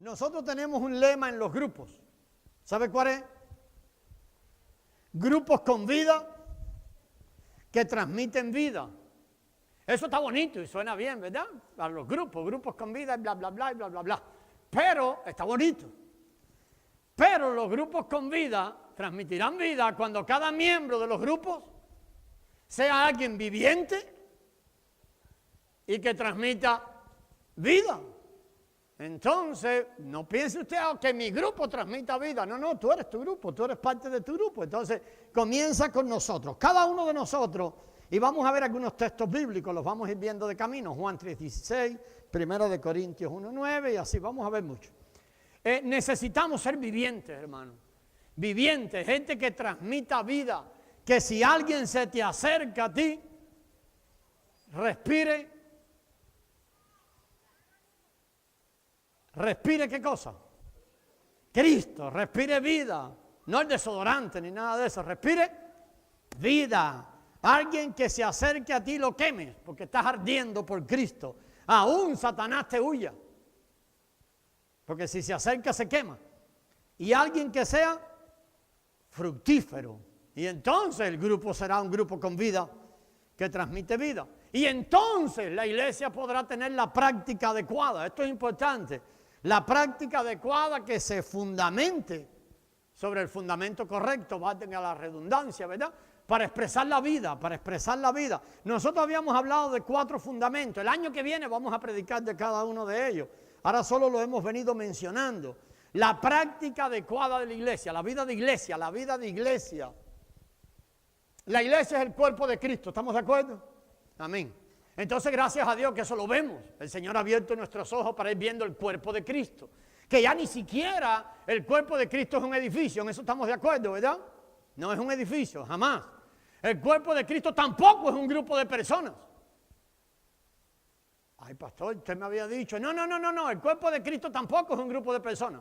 Nosotros tenemos un lema en los grupos. ¿Sabe cuál es? Grupos con vida que transmiten vida. Eso está bonito y suena bien, ¿verdad? Para los grupos con vida y bla, bla, bla, y bla, bla, bla. Pero está bonito. Pero los grupos con vida transmitirán vida cuando cada miembro de los grupos sea alguien viviente y que transmita vida. Entonces, no piense usted que mi grupo transmita vida. No, no, tú eres tu grupo, tú eres parte de tu grupo. Entonces, comienza con nosotros, cada uno de nosotros, y vamos a ver algunos textos bíblicos, los vamos a ir viendo de camino. Juan 3:16, 1 de Corintios 1:9, y así vamos a ver mucho. Necesitamos ser vivientes, hermano. Vivientes, gente que transmita vida. Que si alguien se te acerca a ti, respire. ¿Respire qué cosa? Cristo, respire vida. No el desodorante ni nada de eso. Respire vida. Alguien que se acerque a ti lo quemes porque estás ardiendo por Cristo. Aún Satanás te huya. Porque si se acerca se quema. Y alguien que sea fructífero. Y entonces el grupo será un grupo con vida que transmite vida. Y entonces la iglesia podrá tener la práctica adecuada. Esto es importante. La práctica adecuada que se fundamente sobre el fundamento correcto, va a tener la redundancia, ¿verdad? Para expresar la vida, para expresar la vida. Nosotros habíamos hablado de 4 fundamentos. El año que viene vamos a predicar de cada uno de ellos. Ahora solo lo hemos venido mencionando. La práctica adecuada de la iglesia, la vida de iglesia, la vida de iglesia. La iglesia es el cuerpo de Cristo, ¿estamos de acuerdo? Amén. Entonces, gracias a Dios que eso lo vemos. El Señor ha abierto nuestros ojos para ir viendo el cuerpo de Cristo. Que ya ni siquiera el cuerpo de Cristo es un edificio, en eso estamos de acuerdo, ¿verdad? No es un edificio, jamás. El cuerpo de Cristo tampoco es un grupo de personas. Ay, pastor, usted me había dicho, no, el cuerpo de Cristo tampoco es un grupo de personas.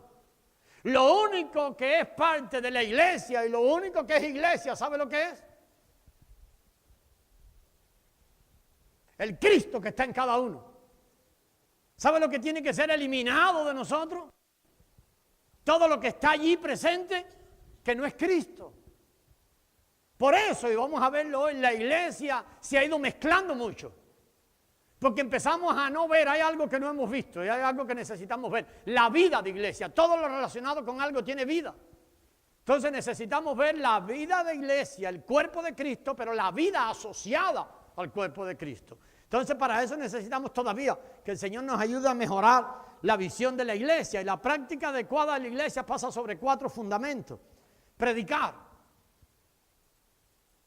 Lo único que es parte de la iglesia y lo único que es iglesia, ¿sabe lo que es? El Cristo que está en cada uno. ¿Sabe lo que tiene que ser eliminado de nosotros? Todo lo que está allí presente, que no es Cristo. Por eso, y vamos a verlo hoy, la iglesia se ha ido mezclando mucho. Porque empezamos a no ver, hay algo que no hemos visto y hay algo que necesitamos ver. La vida de iglesia, todo lo relacionado con algo tiene vida. Entonces necesitamos ver la vida de iglesia, el cuerpo de Cristo, pero la vida asociada al cuerpo de Cristo. Entonces para eso necesitamos todavía que el Señor nos ayude a mejorar la visión de la iglesia. Y la práctica adecuada de la iglesia pasa sobre 4 fundamentos. Predicar.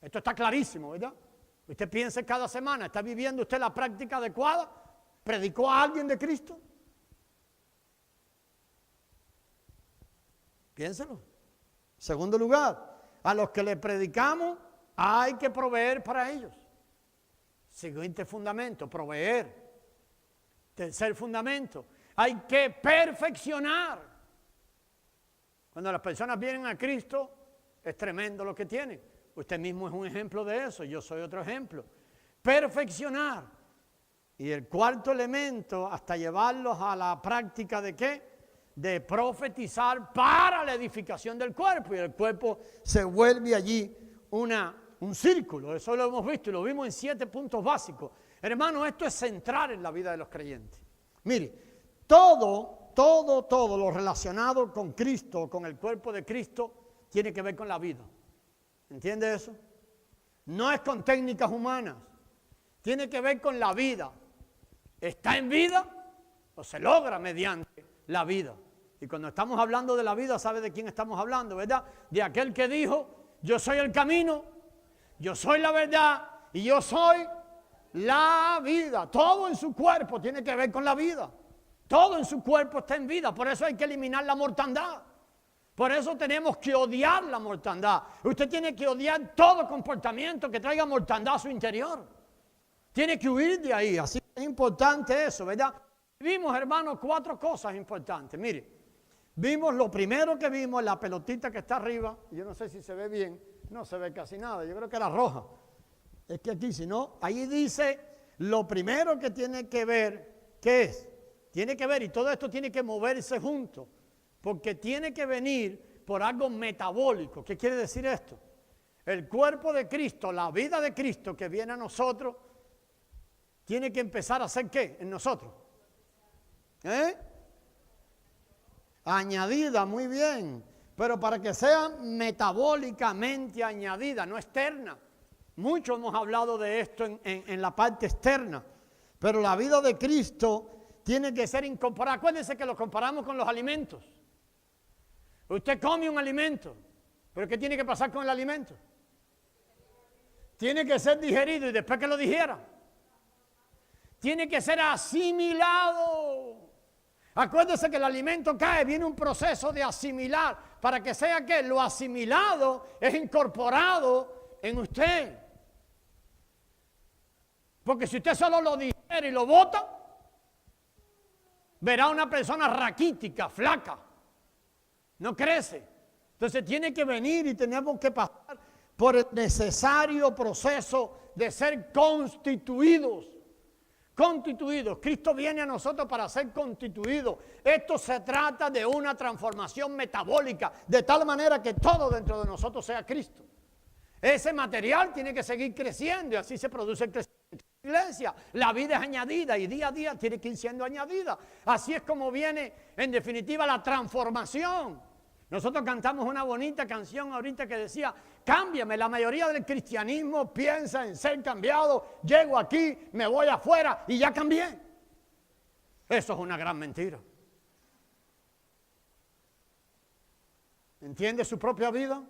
Esto está clarísimo, ¿verdad? Usted piensa cada semana, ¿está viviendo usted la práctica adecuada? ¿Predicó a alguien de Cristo? Piénselo. Segundo lugar, a los que le predicamos hay que proveer para ellos. Siguiente fundamento, proveer. Tercer fundamento, hay que perfeccionar. Cuando las personas vienen a Cristo, es tremendo lo que tienen. Usted mismo es un ejemplo de eso, yo soy otro ejemplo. Perfeccionar. Y el cuarto elemento, hasta llevarlos a la práctica de ¿qué? De profetizar para la edificación del cuerpo. Y el cuerpo se vuelve allí un círculo. Eso lo hemos visto y lo vimos en 7 puntos básicos. Hermano, esto es central en la vida de los creyentes. Mire, todo lo relacionado con Cristo, con el cuerpo de Cristo, tiene que ver con la vida. ¿Entiende eso? No es con técnicas humanas. Tiene que ver con la vida. ¿Está en vida o se logra mediante la vida? Y cuando estamos hablando de la vida, ¿sabe de quién estamos hablando, verdad? De aquel que dijo, yo soy el camino, yo soy la verdad y yo soy la vida. Todo en su cuerpo tiene que ver con la vida. Todo en su cuerpo está en vida. Por eso hay que eliminar la mortandad. Por eso tenemos que odiar la mortandad. Usted tiene que odiar todo comportamiento que traiga mortandad a su interior. Tiene que huir de ahí. Así que es importante eso, ¿verdad? Vimos, hermanos, 4 cosas importantes. Mire, vimos lo primero que vimos, la pelotita que está arriba. Yo no sé si se ve bien. No se ve casi nada. Yo creo que era roja. Es que aquí, si no, ahí dice lo primero que tiene que ver, ¿qué es? Tiene que ver, y todo esto tiene que moverse junto, porque tiene que venir por algo metabólico. ¿Qué quiere decir esto? El cuerpo de Cristo, la vida de Cristo que viene a nosotros, tiene que empezar a hacer ¿qué? En nosotros. Añadida, muy bien, pero para que sea metabólicamente añadida, no externa. Mucho hemos hablado de esto en la parte externa, pero la vida de Cristo tiene que ser incorporada. Acuérdense que lo comparamos con los alimentos. Usted come un alimento, pero ¿qué tiene que pasar con el alimento? Tiene que ser digerido y después que lo digiera, tiene que ser asimilado. Acuérdese que el alimento cae, viene un proceso de asimilar, para que sea que lo asimilado es incorporado en usted. Porque si usted solo lo digiere y lo bota, verá una persona raquítica, flaca, no crece. Entonces tiene que venir y tenemos que pasar por el necesario proceso de ser constituidos. Constituidos. Cristo viene a nosotros para ser constituidos. Esto se trata de una transformación metabólica, de tal manera que todo dentro de nosotros sea Cristo. Ese material tiene que seguir creciendo y así se produce el crecimiento de la iglesia. La vida es añadida y día a día tiene que ir siendo añadida. Así es como viene, en definitiva, la transformación. Nosotros cantamos una bonita canción ahorita que decía, cámbiame. La mayoría del cristianismo piensa en ser cambiado. Llego aquí, me voy afuera y ya cambié. Eso es una gran mentira. ¿Entiende su propia vida?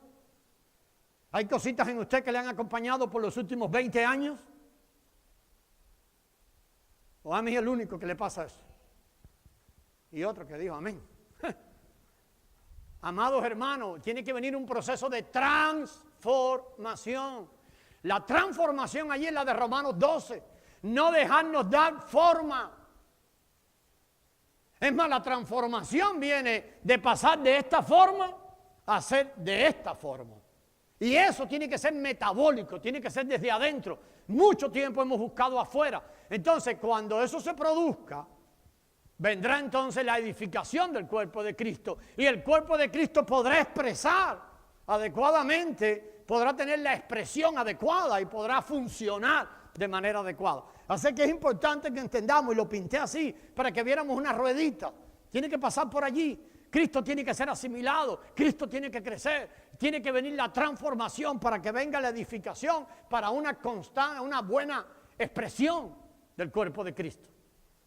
¿Hay cositas en usted que le han acompañado por los últimos 20 años? ¿O a mí es el único que le pasa eso? Y otro que dijo amén. Amados hermanos, tiene que venir un proceso de transformación. La transformación allí es la de Romanos 12. No dejarnos dar forma. Es más, la transformación viene de pasar de esta forma a ser de esta forma. Y eso tiene que ser metabólico, tiene que ser desde adentro. Mucho tiempo hemos buscado afuera. Entonces, cuando eso se produzca, vendrá entonces la edificación del cuerpo de Cristo. Y el cuerpo de Cristo podrá expresar adecuadamente, podrá tener la expresión adecuada y podrá funcionar de manera adecuada. Así que es importante que entendamos, y lo pinté así, para que viéramos una ruedita. Tiene que pasar por allí. Cristo tiene que ser asimilado, Cristo tiene que crecer, tiene que venir la transformación para que venga la edificación, para una constante, una buena expresión del cuerpo de Cristo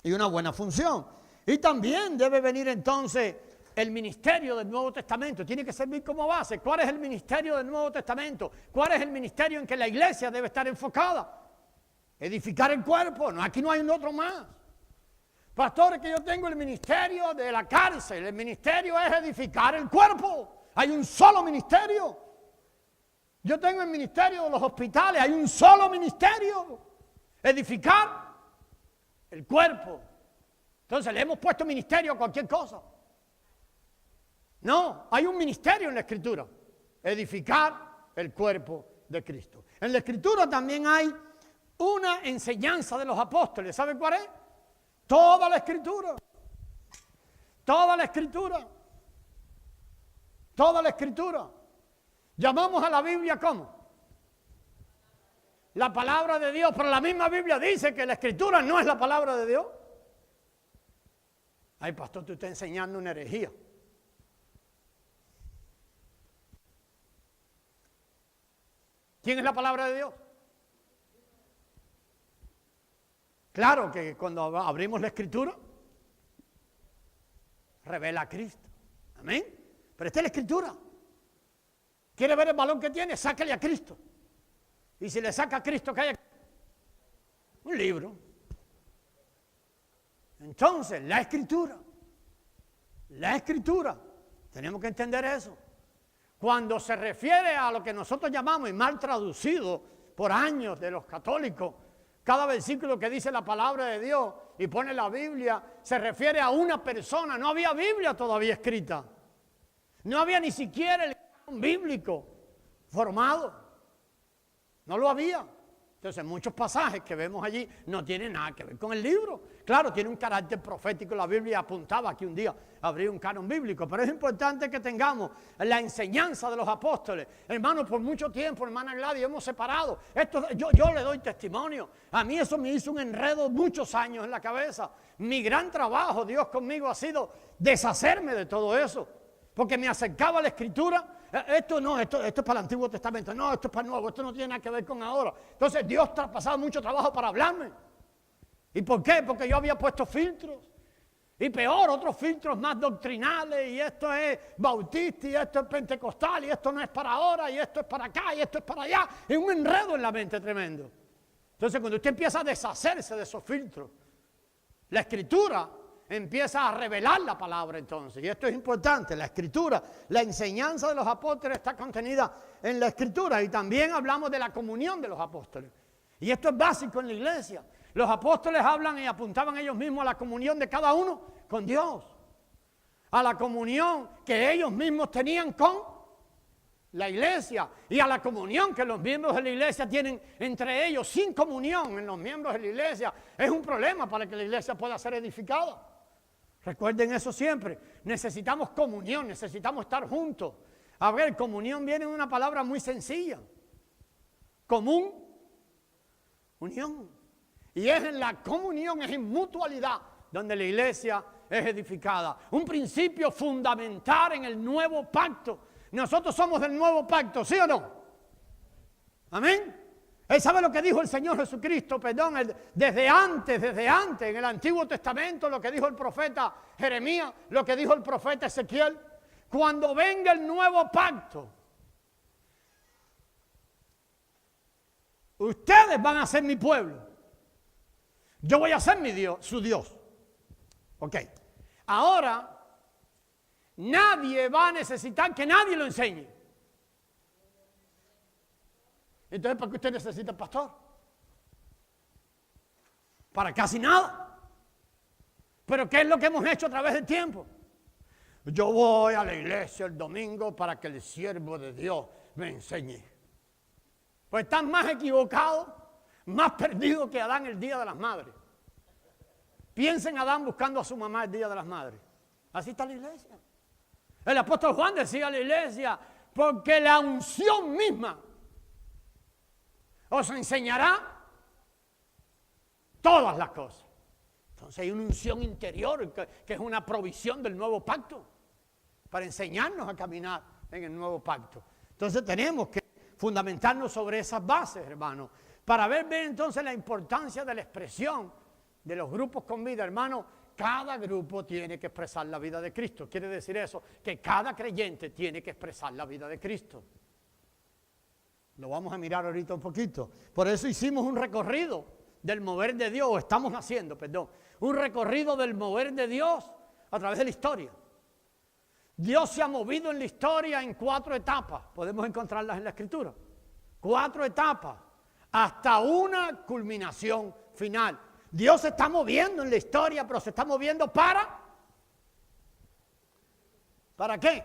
y una buena función. Y también debe venir entonces el ministerio del Nuevo Testamento, tiene que servir como base. ¿Cuál es el ministerio del Nuevo Testamento? ¿Cuál es el ministerio en que la iglesia debe estar enfocada? Edificar el cuerpo, no, aquí no hay otro más. Pastor, que yo tengo el ministerio de la cárcel, el ministerio es edificar el cuerpo. Hay un solo ministerio. Yo tengo el ministerio de los hospitales, hay un solo ministerio. Edificar el cuerpo. Entonces le hemos puesto ministerio a cualquier cosa. No, hay un ministerio en la Escritura. Edificar el cuerpo de Cristo. En la Escritura también hay una enseñanza de los apóstoles. ¿Sabe cuál es? Toda la Escritura. Toda la Escritura. Toda la Escritura. Llamamos a la Biblia ¿cómo? La palabra de Dios, pero la misma Biblia dice que la Escritura no es la palabra de Dios. Ay, pastor, tú estás enseñando una herejía. ¿Quién es la palabra de Dios? Claro que cuando abrimos la Escritura, revela a Cristo. Amén. Pero esta es la Escritura. ¿Quiere ver el valor que tiene? Sácale a Cristo. Y si le saca a Cristo, ¿qué hay aquí? Un libro. Entonces, la Escritura. La Escritura. Tenemos que entender eso. Cuando se refiere a lo que nosotros llamamos, y mal traducido por años de los católicos, cada versículo que dice la palabra de Dios y pone la Biblia, se refiere a una persona. No había Biblia todavía escrita. No había ni siquiera el canon bíblico formado. No lo había. Entonces muchos pasajes que vemos allí no tienen nada que ver con el libro. Claro, tiene un carácter profético. La Biblia apuntaba que un día habría un canon bíblico, pero es importante que tengamos la enseñanza de los apóstoles. Hermanos, por mucho tiempo, hermana Gladys, hemos separado. Yo le doy testimonio. A mí eso me hizo un enredo muchos años en la cabeza. Mi gran trabajo, Dios conmigo, ha sido deshacerme de todo eso, porque me acercaba a la Escritura. Esto es para el Antiguo Testamento. No, esto es para el Nuevo. Esto no tiene nada que ver con ahora. Entonces Dios ha pasado mucho trabajo para hablarme. ¿Y por qué? Porque yo había puesto filtros. Y peor, otros filtros más doctrinales. Y esto es bautista, y esto es pentecostal, y esto no es para ahora, y esto es para acá, y esto es para allá. Es un enredo en la mente tremendo. Entonces, cuando usted empieza a deshacerse de esos filtros, la Escritura empieza a revelar la palabra entonces. Y esto es importante, la Escritura, la enseñanza de los apóstoles está contenida en la Escritura. Y también hablamos de la comunión de los apóstoles. Y esto es básico en la iglesia. Los apóstoles hablan y apuntaban ellos mismos a la comunión de cada uno con Dios. A la comunión que ellos mismos tenían con la iglesia. Y a la comunión que los miembros de la iglesia tienen entre ellos. Sin comunión en los miembros de la iglesia es un problema para que la iglesia pueda ser edificada. Recuerden eso siempre. Necesitamos comunión, necesitamos estar juntos. A ver, comunión viene de una palabra muy sencilla. Común, unión. Y es en la comunión, es en mutualidad, donde la iglesia es edificada. Un principio fundamental en el nuevo pacto. Nosotros somos del nuevo pacto, ¿sí o no? Amén. Él sabe lo que dijo el Señor Jesucristo, desde antes, en el Antiguo Testamento, lo que dijo el profeta Jeremías, lo que dijo el profeta Ezequiel. Cuando venga el nuevo pacto, ustedes van a ser mi pueblo. Yo voy a ser mi Dios, su Dios. Ok. Ahora, nadie va a necesitar que nadie lo enseñe. Entonces, ¿para qué usted necesita pastor? Para casi nada. Pero ¿qué es lo que hemos hecho a través del tiempo? Yo voy a la iglesia el domingo para que el siervo de Dios me enseñe. Pues están más equivocados, más perdido que Adán el día de las madres. Piensen en Adán buscando a su mamá el día de las madres. Así está la iglesia. El apóstol Juan decía a la iglesia, porque la unción misma os enseñará todas las cosas. Entonces hay una unción interior que es una provisión del nuevo pacto para enseñarnos a caminar en el nuevo pacto. Entonces tenemos que fundamentarnos sobre esas bases, hermanos, para ver entonces la importancia de la expresión de los grupos con vida. Hermano, cada grupo tiene que expresar la vida de Cristo. Quiere decir eso, que cada creyente tiene que expresar la vida de Cristo. Lo vamos a mirar ahorita un poquito. Por eso hicimos un recorrido del mover de Dios, o estamos haciendo, un recorrido del mover de Dios a través de la historia. Dios se ha movido en la historia en 4 etapas. Podemos encontrarlas en la Escritura. 4 etapas. Hasta una culminación final. Dios se está moviendo en la historia, pero se está moviendo ¿para qué?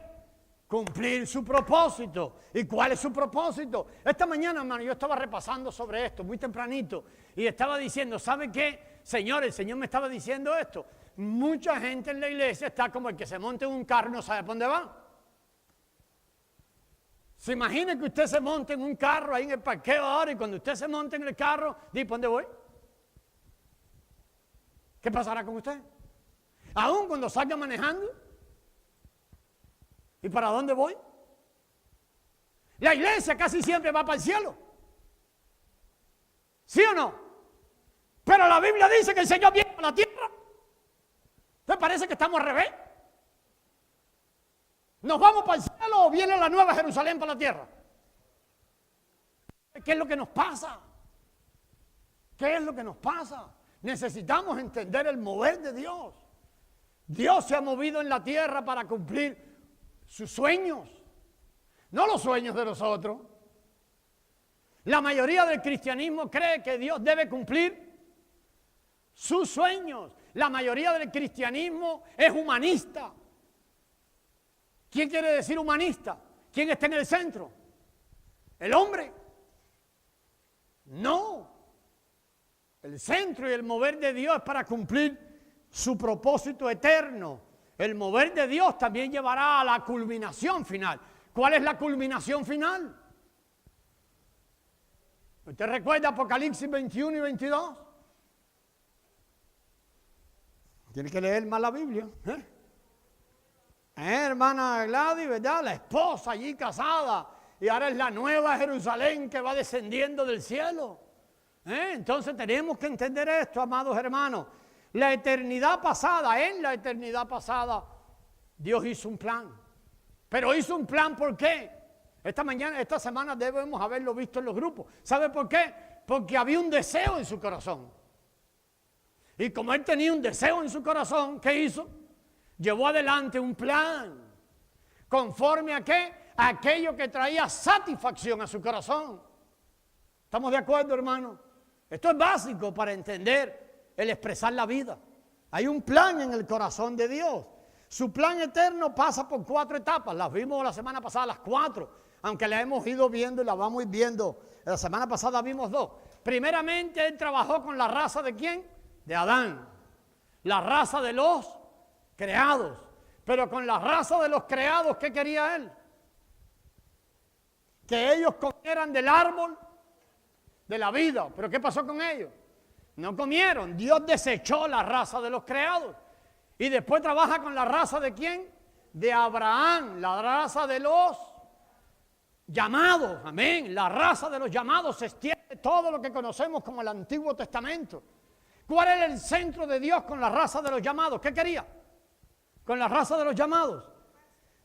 Cumplir su propósito. ¿Y cuál es su propósito? Esta mañana, hermano, yo estaba repasando sobre esto muy tempranito y estaba diciendo, ¿sabe qué? Señor, el Señor me estaba diciendo esto. Mucha gente en la iglesia está como el que se monta en un carro y no sabe para dónde va. Se imagina que usted se monte en un carro ahí en el parqueo ahora y cuando usted se monte en el carro, dice, ¿para dónde voy? ¿Qué pasará con usted? Aún cuando salga manejando. ¿Y para dónde voy? La iglesia casi siempre va para el cielo. ¿Sí o no? Pero la Biblia dice que el Señor viene a la tierra. ¿Te parece que estamos al revés? ¿Nos vamos para el cielo o viene la nueva Jerusalén para la tierra? ¿Qué es lo que nos pasa? ¿Qué es lo que nos pasa? Necesitamos entender el mover de Dios. Dios se ha movido en la tierra para cumplir sus sueños, no los sueños de nosotros. La mayoría del cristianismo cree que Dios debe cumplir sus sueños. La mayoría del cristianismo es humanista. ¿Quién quiere decir humanista? ¿Quién está en el centro? ¿El hombre? No. El centro y el mover de Dios es para cumplir su propósito eterno. El mover de Dios también llevará a la culminación final. ¿Cuál es la culminación final? ¿Usted recuerda Apocalipsis 21 y 22? Tiene que leer más la Biblia. Hermana Gladys, ¿verdad? La esposa allí casada. Y ahora es la nueva Jerusalén que va descendiendo del cielo. Entonces tenemos que entender esto, amados hermanos. La eternidad pasada, en la eternidad pasada, Dios hizo un plan. Pero hizo un plan, ¿por qué? Esta semana debemos haberlo visto en los grupos. ¿Sabe por qué? Porque había un deseo en su corazón. Y como él tenía un deseo en su corazón, ¿qué hizo? Llevó adelante un plan. ¿Conforme a qué? A aquello que traía satisfacción a su corazón. ¿Estamos de acuerdo, hermano? Esto es básico para entender el expresar la vida. Hay un plan en el corazón de Dios. Su plan eterno pasa por 4 etapas. Las vimos la semana pasada, las 4. Aunque las hemos ido viendo y las vamos a ir viendo. La semana pasada vimos 2. Primeramente, él trabajó con la raza de ¿quién? De Adán. La raza de los creados. Pero con la raza de los creados, ¿qué quería él? Que ellos comieran del árbol de la vida. ¿Pero qué pasó con ellos? No comieron. Dios desechó la raza de los creados. Y después trabaja con la raza de ¿quién? De Abraham, la raza de los llamados. Amén. La raza de los llamados se extiende todo lo que conocemos como el Antiguo Testamento. ¿Cuál era el centro de Dios con la raza de los llamados? ¿Qué quería? Con la raza de los llamados.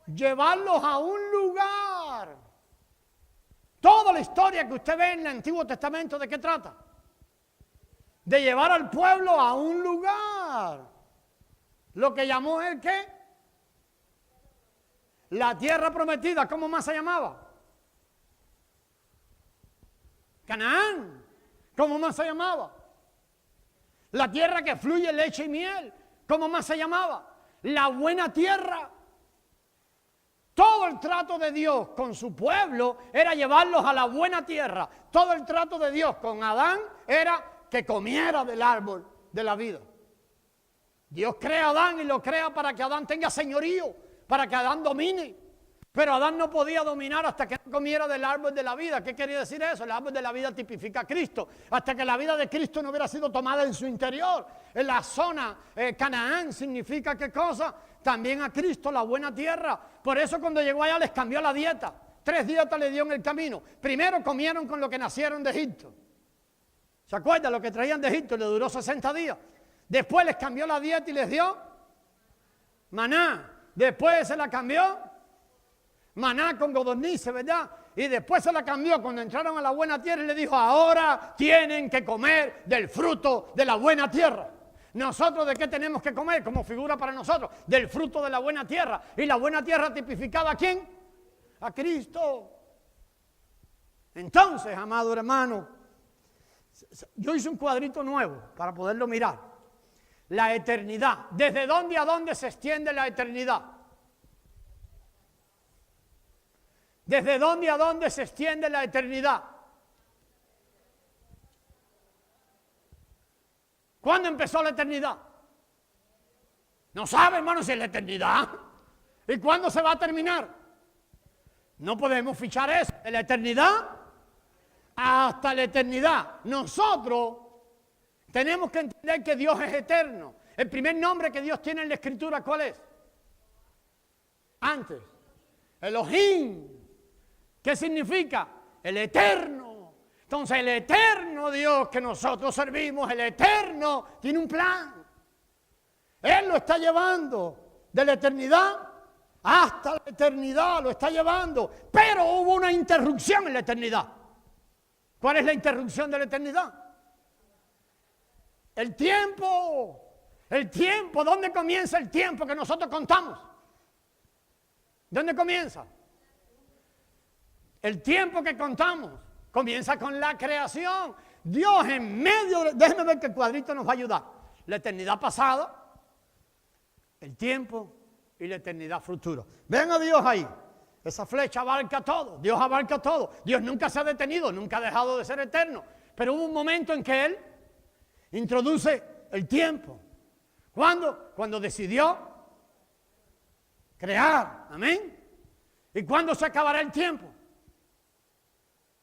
Llevarlos a un lugar. Toda la historia que usted ve en el Antiguo Testamento, ¿de qué trata? De llevar al pueblo a un lugar. Lo que llamó él, ¿qué? La tierra prometida. ¿Cómo más se llamaba? Canaán. ¿Cómo más se llamaba? La tierra que fluye leche y miel. ¿Cómo más se llamaba? La buena tierra. Todo el trato de Dios con su pueblo era llevarlos a la buena tierra. Todo el trato de Dios con Adán era que comiera del árbol de la vida. Dios crea a Adán y lo crea para que Adán tenga señorío, para que Adán domine. Pero Adán no podía dominar hasta que no comiera del árbol de la vida. ¿Qué quería decir eso? El árbol de la vida tipifica a Cristo. Hasta que la vida de Cristo no hubiera sido tomada en su interior. En la zona Canaán significa ¿qué cosa? También a Cristo, la buena tierra. Por eso cuando llegó allá les cambió la dieta. 3 dietas le dio en el camino. Primero comieron con lo que nacieron de Egipto. ¿Se acuerdan? Lo que traían de Egipto le duró 60 días. Después les cambió la dieta y les dio maná. Después se la cambió maná con codornices, ¿verdad? Y después se la cambió cuando entraron a la buena tierra y le dijo, ahora tienen que comer del fruto de la buena tierra. ¿Nosotros de qué tenemos que comer? Como figura para nosotros, del fruto de la buena tierra. ¿Y la buena tierra tipificaba a quién? A Cristo. Entonces, amado hermano, yo hice un cuadrito nuevo para poderlo mirar. La eternidad. ¿Desde dónde a dónde se extiende la eternidad? ¿Desde dónde a dónde se extiende la eternidad? ¿Cuándo empezó la eternidad? No sabe, hermano, si es la eternidad. ¿Y cuándo se va a terminar? No podemos fichar eso. De la eternidad hasta la eternidad. Nosotros tenemos que entender que Dios es eterno. El primer nombre que Dios tiene en la Escritura, ¿cuál es? Antes. Elohim. ¿Qué significa? El eterno. Entonces el eterno Dios que nosotros servimos, el eterno, tiene un plan. Él lo está llevando de la eternidad hasta la eternidad, lo está llevando. Pero hubo una interrupción en la eternidad. ¿Cuál es la interrupción de la eternidad? El tiempo. El tiempo. ¿Dónde comienza el tiempo que nosotros contamos? ¿Dónde comienza? El tiempo que contamos comienza con la creación. Dios en medio de... Déjenme ver que el cuadrito nos va a ayudar. La eternidad pasada, el tiempo y la eternidad futura. Ven a Dios ahí. Esa flecha abarca todo. Dios abarca todo. Dios nunca se ha detenido, nunca ha dejado de ser eterno. Pero hubo un momento en que Él Introduce el tiempo. ¿Cuándo? Cuando decidió crear. Amén. ¿Y cuándo se acabará el tiempo?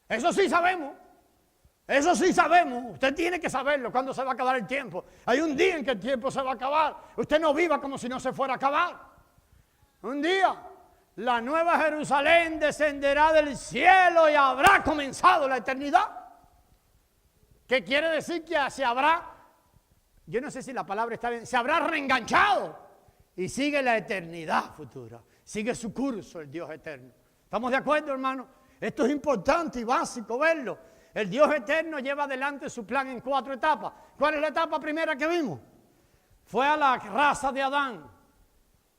Eso sí sabemos. Eso sí sabemos. Usted tiene que saberlo, cuándo se va a acabar el tiempo. Hay un día en que el tiempo se va a acabar. Usted no viva como si no se fuera a acabar. Un día la nueva Jerusalén descenderá del cielo y habrá comenzado la eternidad. ¿Qué quiere decir? Que se habrá, yo no sé si la palabra está bien, se habrá reenganchado y sigue la eternidad futura. Sigue su curso el Dios eterno. ¿Estamos de acuerdo, hermano? Esto es importante y básico verlo. El Dios eterno lleva adelante su plan en 4 etapas. ¿Cuál es la etapa primera que vimos? Fue a la raza de Adán.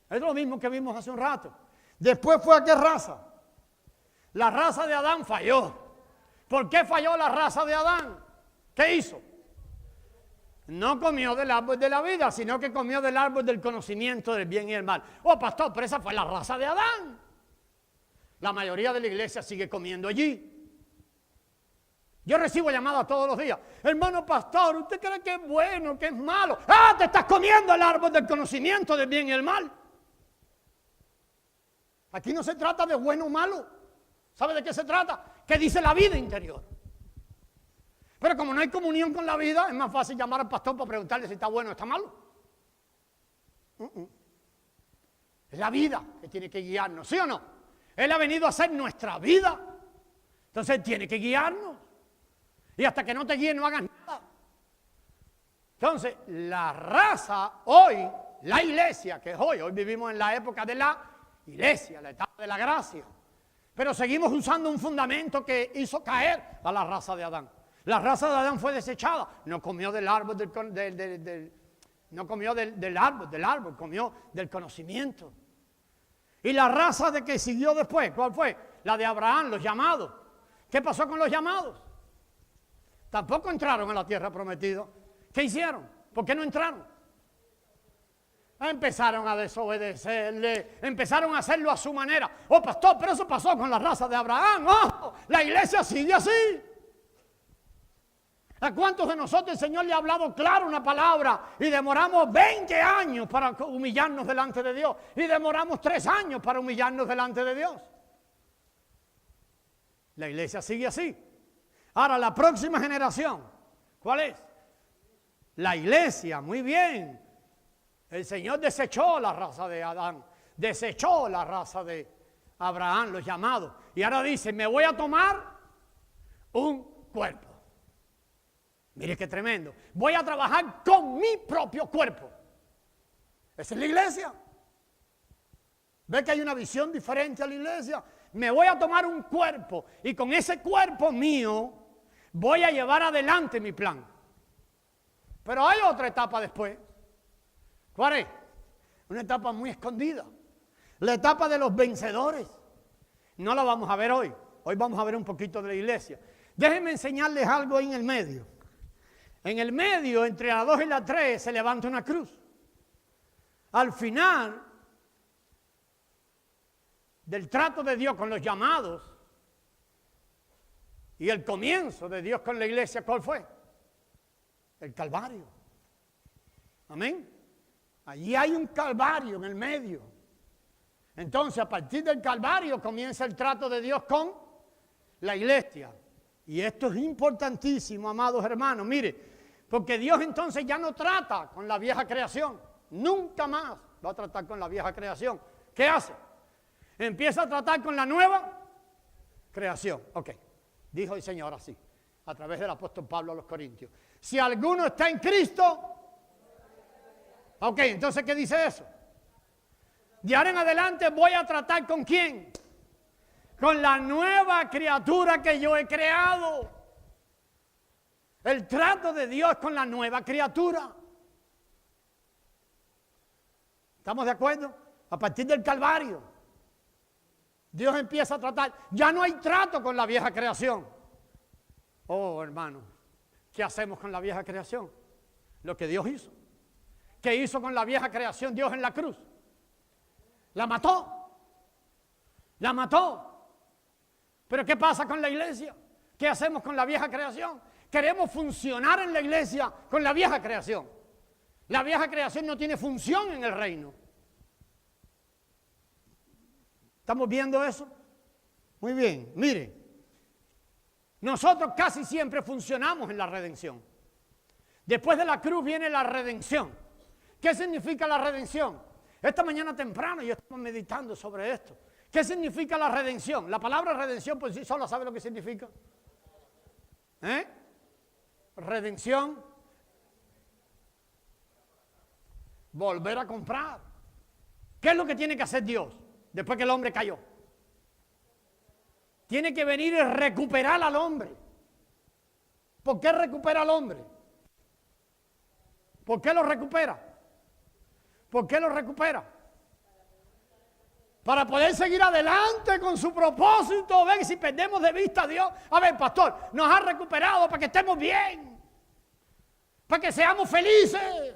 Es lo mismo que vimos hace un rato. Después fue a qué raza. La raza de Adán falló. ¿Por qué falló la raza de Adán? ¿Qué hizo? No comió del árbol de la vida, sino que comió del árbol del conocimiento del bien y el mal. Oh, pastor, pero esa fue la raza de Adán. La mayoría de la iglesia sigue comiendo allí. Yo recibo llamadas todos los días. Hermano pastor, ¿usted cree que es bueno, que es malo? ¡Ah, te estás comiendo el árbol del conocimiento del bien y el mal! Aquí no se trata de bueno o malo. ¿Sabe de qué se trata? ¿Qué dice la vida interior? Pero como no hay comunión con la vida, es más fácil llamar al pastor para preguntarle si está bueno o está malo. Es la vida que tiene que guiarnos, ¿sí o no? Él ha venido a ser nuestra vida. Entonces Él tiene que guiarnos. Y hasta que no te guíe no hagas nada. Entonces, la raza hoy, la iglesia, que es hoy vivimos en la época de la iglesia, la etapa de la gracia. Pero seguimos usando un fundamento que hizo caer a la raza de Adán. La raza de Adán fue desechada. No comió del árbol no comió del árbol, comió del conocimiento. Y la raza de que siguió después, ¿cuál fue? La de Abraham, los llamados. ¿Qué pasó con los llamados? Tampoco entraron a la tierra prometida. ¿Qué hicieron? ¿Por qué no entraron? Empezaron a desobedecerle, empezaron a hacerlo a su manera. Oh, pastor, pero eso pasó con la raza de Abraham. Oh, la iglesia sigue así. ¿A cuántos de nosotros el Señor le ha hablado claro una palabra y demoramos 20 años para humillarnos delante de Dios? Y demoramos 3 años para humillarnos delante de Dios. La iglesia sigue así. Ahora, la próxima generación, ¿cuál es? La iglesia, muy bien. El Señor desechó la raza de Adán, desechó la raza de Abraham, los llamados. Y ahora dice, me voy a tomar un cuerpo. Mire qué tremendo. Voy a trabajar con mi propio cuerpo. Esa es la iglesia. ¿Ve que hay una visión diferente a la iglesia? Me voy a tomar un cuerpo y con ese cuerpo mío voy a llevar adelante mi plan. Pero hay otra etapa después. ¿Cuál es? Una etapa muy escondida. La etapa de los vencedores. No la vamos a ver hoy. Hoy vamos a ver un poquito de la iglesia. Déjenme enseñarles algo ahí en el medio. En el medio, entre la 2 y la 3, se levanta una cruz. Al final del trato de Dios con los llamados y el comienzo de Dios con la iglesia, ¿cuál fue? El Calvario. Amén. Allí hay un Calvario en el medio. Entonces, a partir del Calvario comienza el trato de Dios con la iglesia. Y esto es importantísimo, amados hermanos. Mire, porque Dios entonces ya no trata con la vieja creación. Nunca más va a tratar con la vieja creación. ¿Qué hace? Empieza a tratar con la nueva creación. Ok, dijo el Señor así, a través del apóstol Pablo a los Corintios. Si alguno está en Cristo, ok, entonces ¿qué dice eso? De ahora en adelante voy a tratar ¿con quién? Con la nueva criatura que yo he creado. El trato de Dios con la nueva criatura. ¿Estamos de acuerdo? A partir del Calvario, Dios empieza a tratar. Ya no hay trato con la vieja creación. Oh, hermano, ¿qué hacemos con la vieja creación? Lo que Dios hizo. ¿Qué hizo con la vieja creación Dios en la cruz? La mató. La mató. Pero ¿qué pasa con la iglesia? ¿Qué hacemos con la vieja creación? ¿Qué queremos funcionar en la iglesia con la vieja creación. La vieja creación no tiene función en el reino. ¿Estamos viendo eso? Muy bien, mire. Nosotros casi siempre funcionamos en la redención. Después de la cruz viene la redención. ¿Qué significa la redención? Esta mañana temprano yo estaba meditando sobre esto. ¿Qué significa la redención? La palabra redención por sí sola, ¿sabe lo que significa? Redención. Volver a comprar. ¿Qué es lo que tiene que hacer Dios después que el hombre cayó? Tiene que venir y recuperar al hombre. ¿Por qué recupera al hombre? ¿Por qué lo recupera? ¿Por qué lo recupera? Para poder seguir adelante con su propósito. Ven, si perdemos de vista a Dios. A ver, pastor, nos ha recuperado para que estemos bien. Para que seamos felices.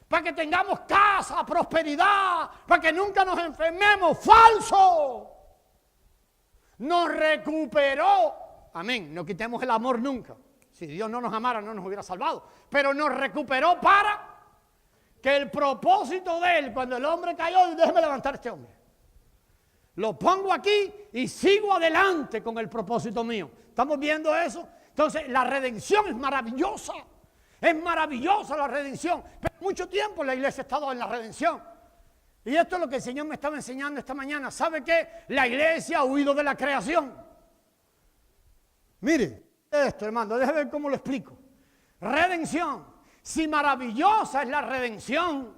Para que tengamos casa, prosperidad. Para que nunca nos enfermemos. ¡Falso! Nos recuperó. Amén. No quitemos el amor nunca. Si Dios no nos amara, no nos hubiera salvado. Pero nos recuperó para que el propósito de Él, cuando el hombre cayó, déjeme levantar a este hombre. Lo pongo aquí y sigo adelante con el propósito mío. ¿Estamos viendo eso? Entonces, la redención es maravillosa. Es maravillosa la redención. Pero mucho tiempo la iglesia ha estado en la redención. Y esto es lo que el Señor me estaba enseñando esta mañana. ¿Sabe qué? La iglesia ha huido de la creación. Mire esto, hermano, déjeme ver cómo lo explico. Redención. Si maravillosa es la redención,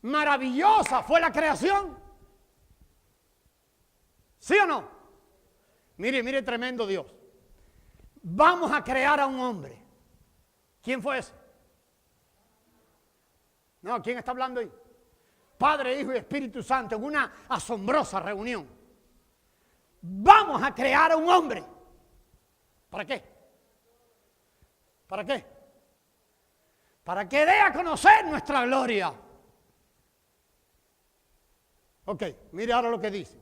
maravillosa fue la creación. ¿Sí o no? Mire, mire, tremendo Dios. Vamos a crear a un hombre. ¿Quién fue ese? No, ¿quién está hablando ahí? Padre, Hijo y Espíritu Santo, en una asombrosa reunión. Vamos a crear a un hombre. ¿Para qué? ¿Para qué? Para que dé a conocer nuestra gloria. Ok, mire ahora lo que dice.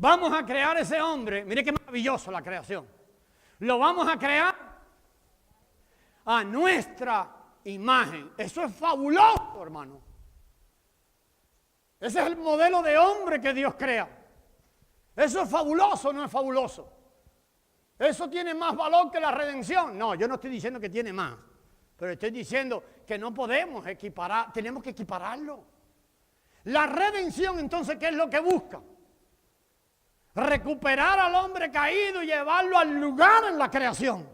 Vamos a crear ese hombre. Mire qué maravilloso la creación. Lo vamos a crear a nuestra imagen. Eso es fabuloso, hermano. Ese es el modelo de hombre que Dios crea. ¿Eso es fabuloso o no es fabuloso? ¿Eso tiene más valor que la redención? No, yo no estoy diciendo que tiene más. Pero estoy diciendo que no podemos equiparar, tenemos que equipararlo. La redención, entonces, ¿qué es lo que busca? Recuperar al hombre caído y llevarlo al lugar en la creación.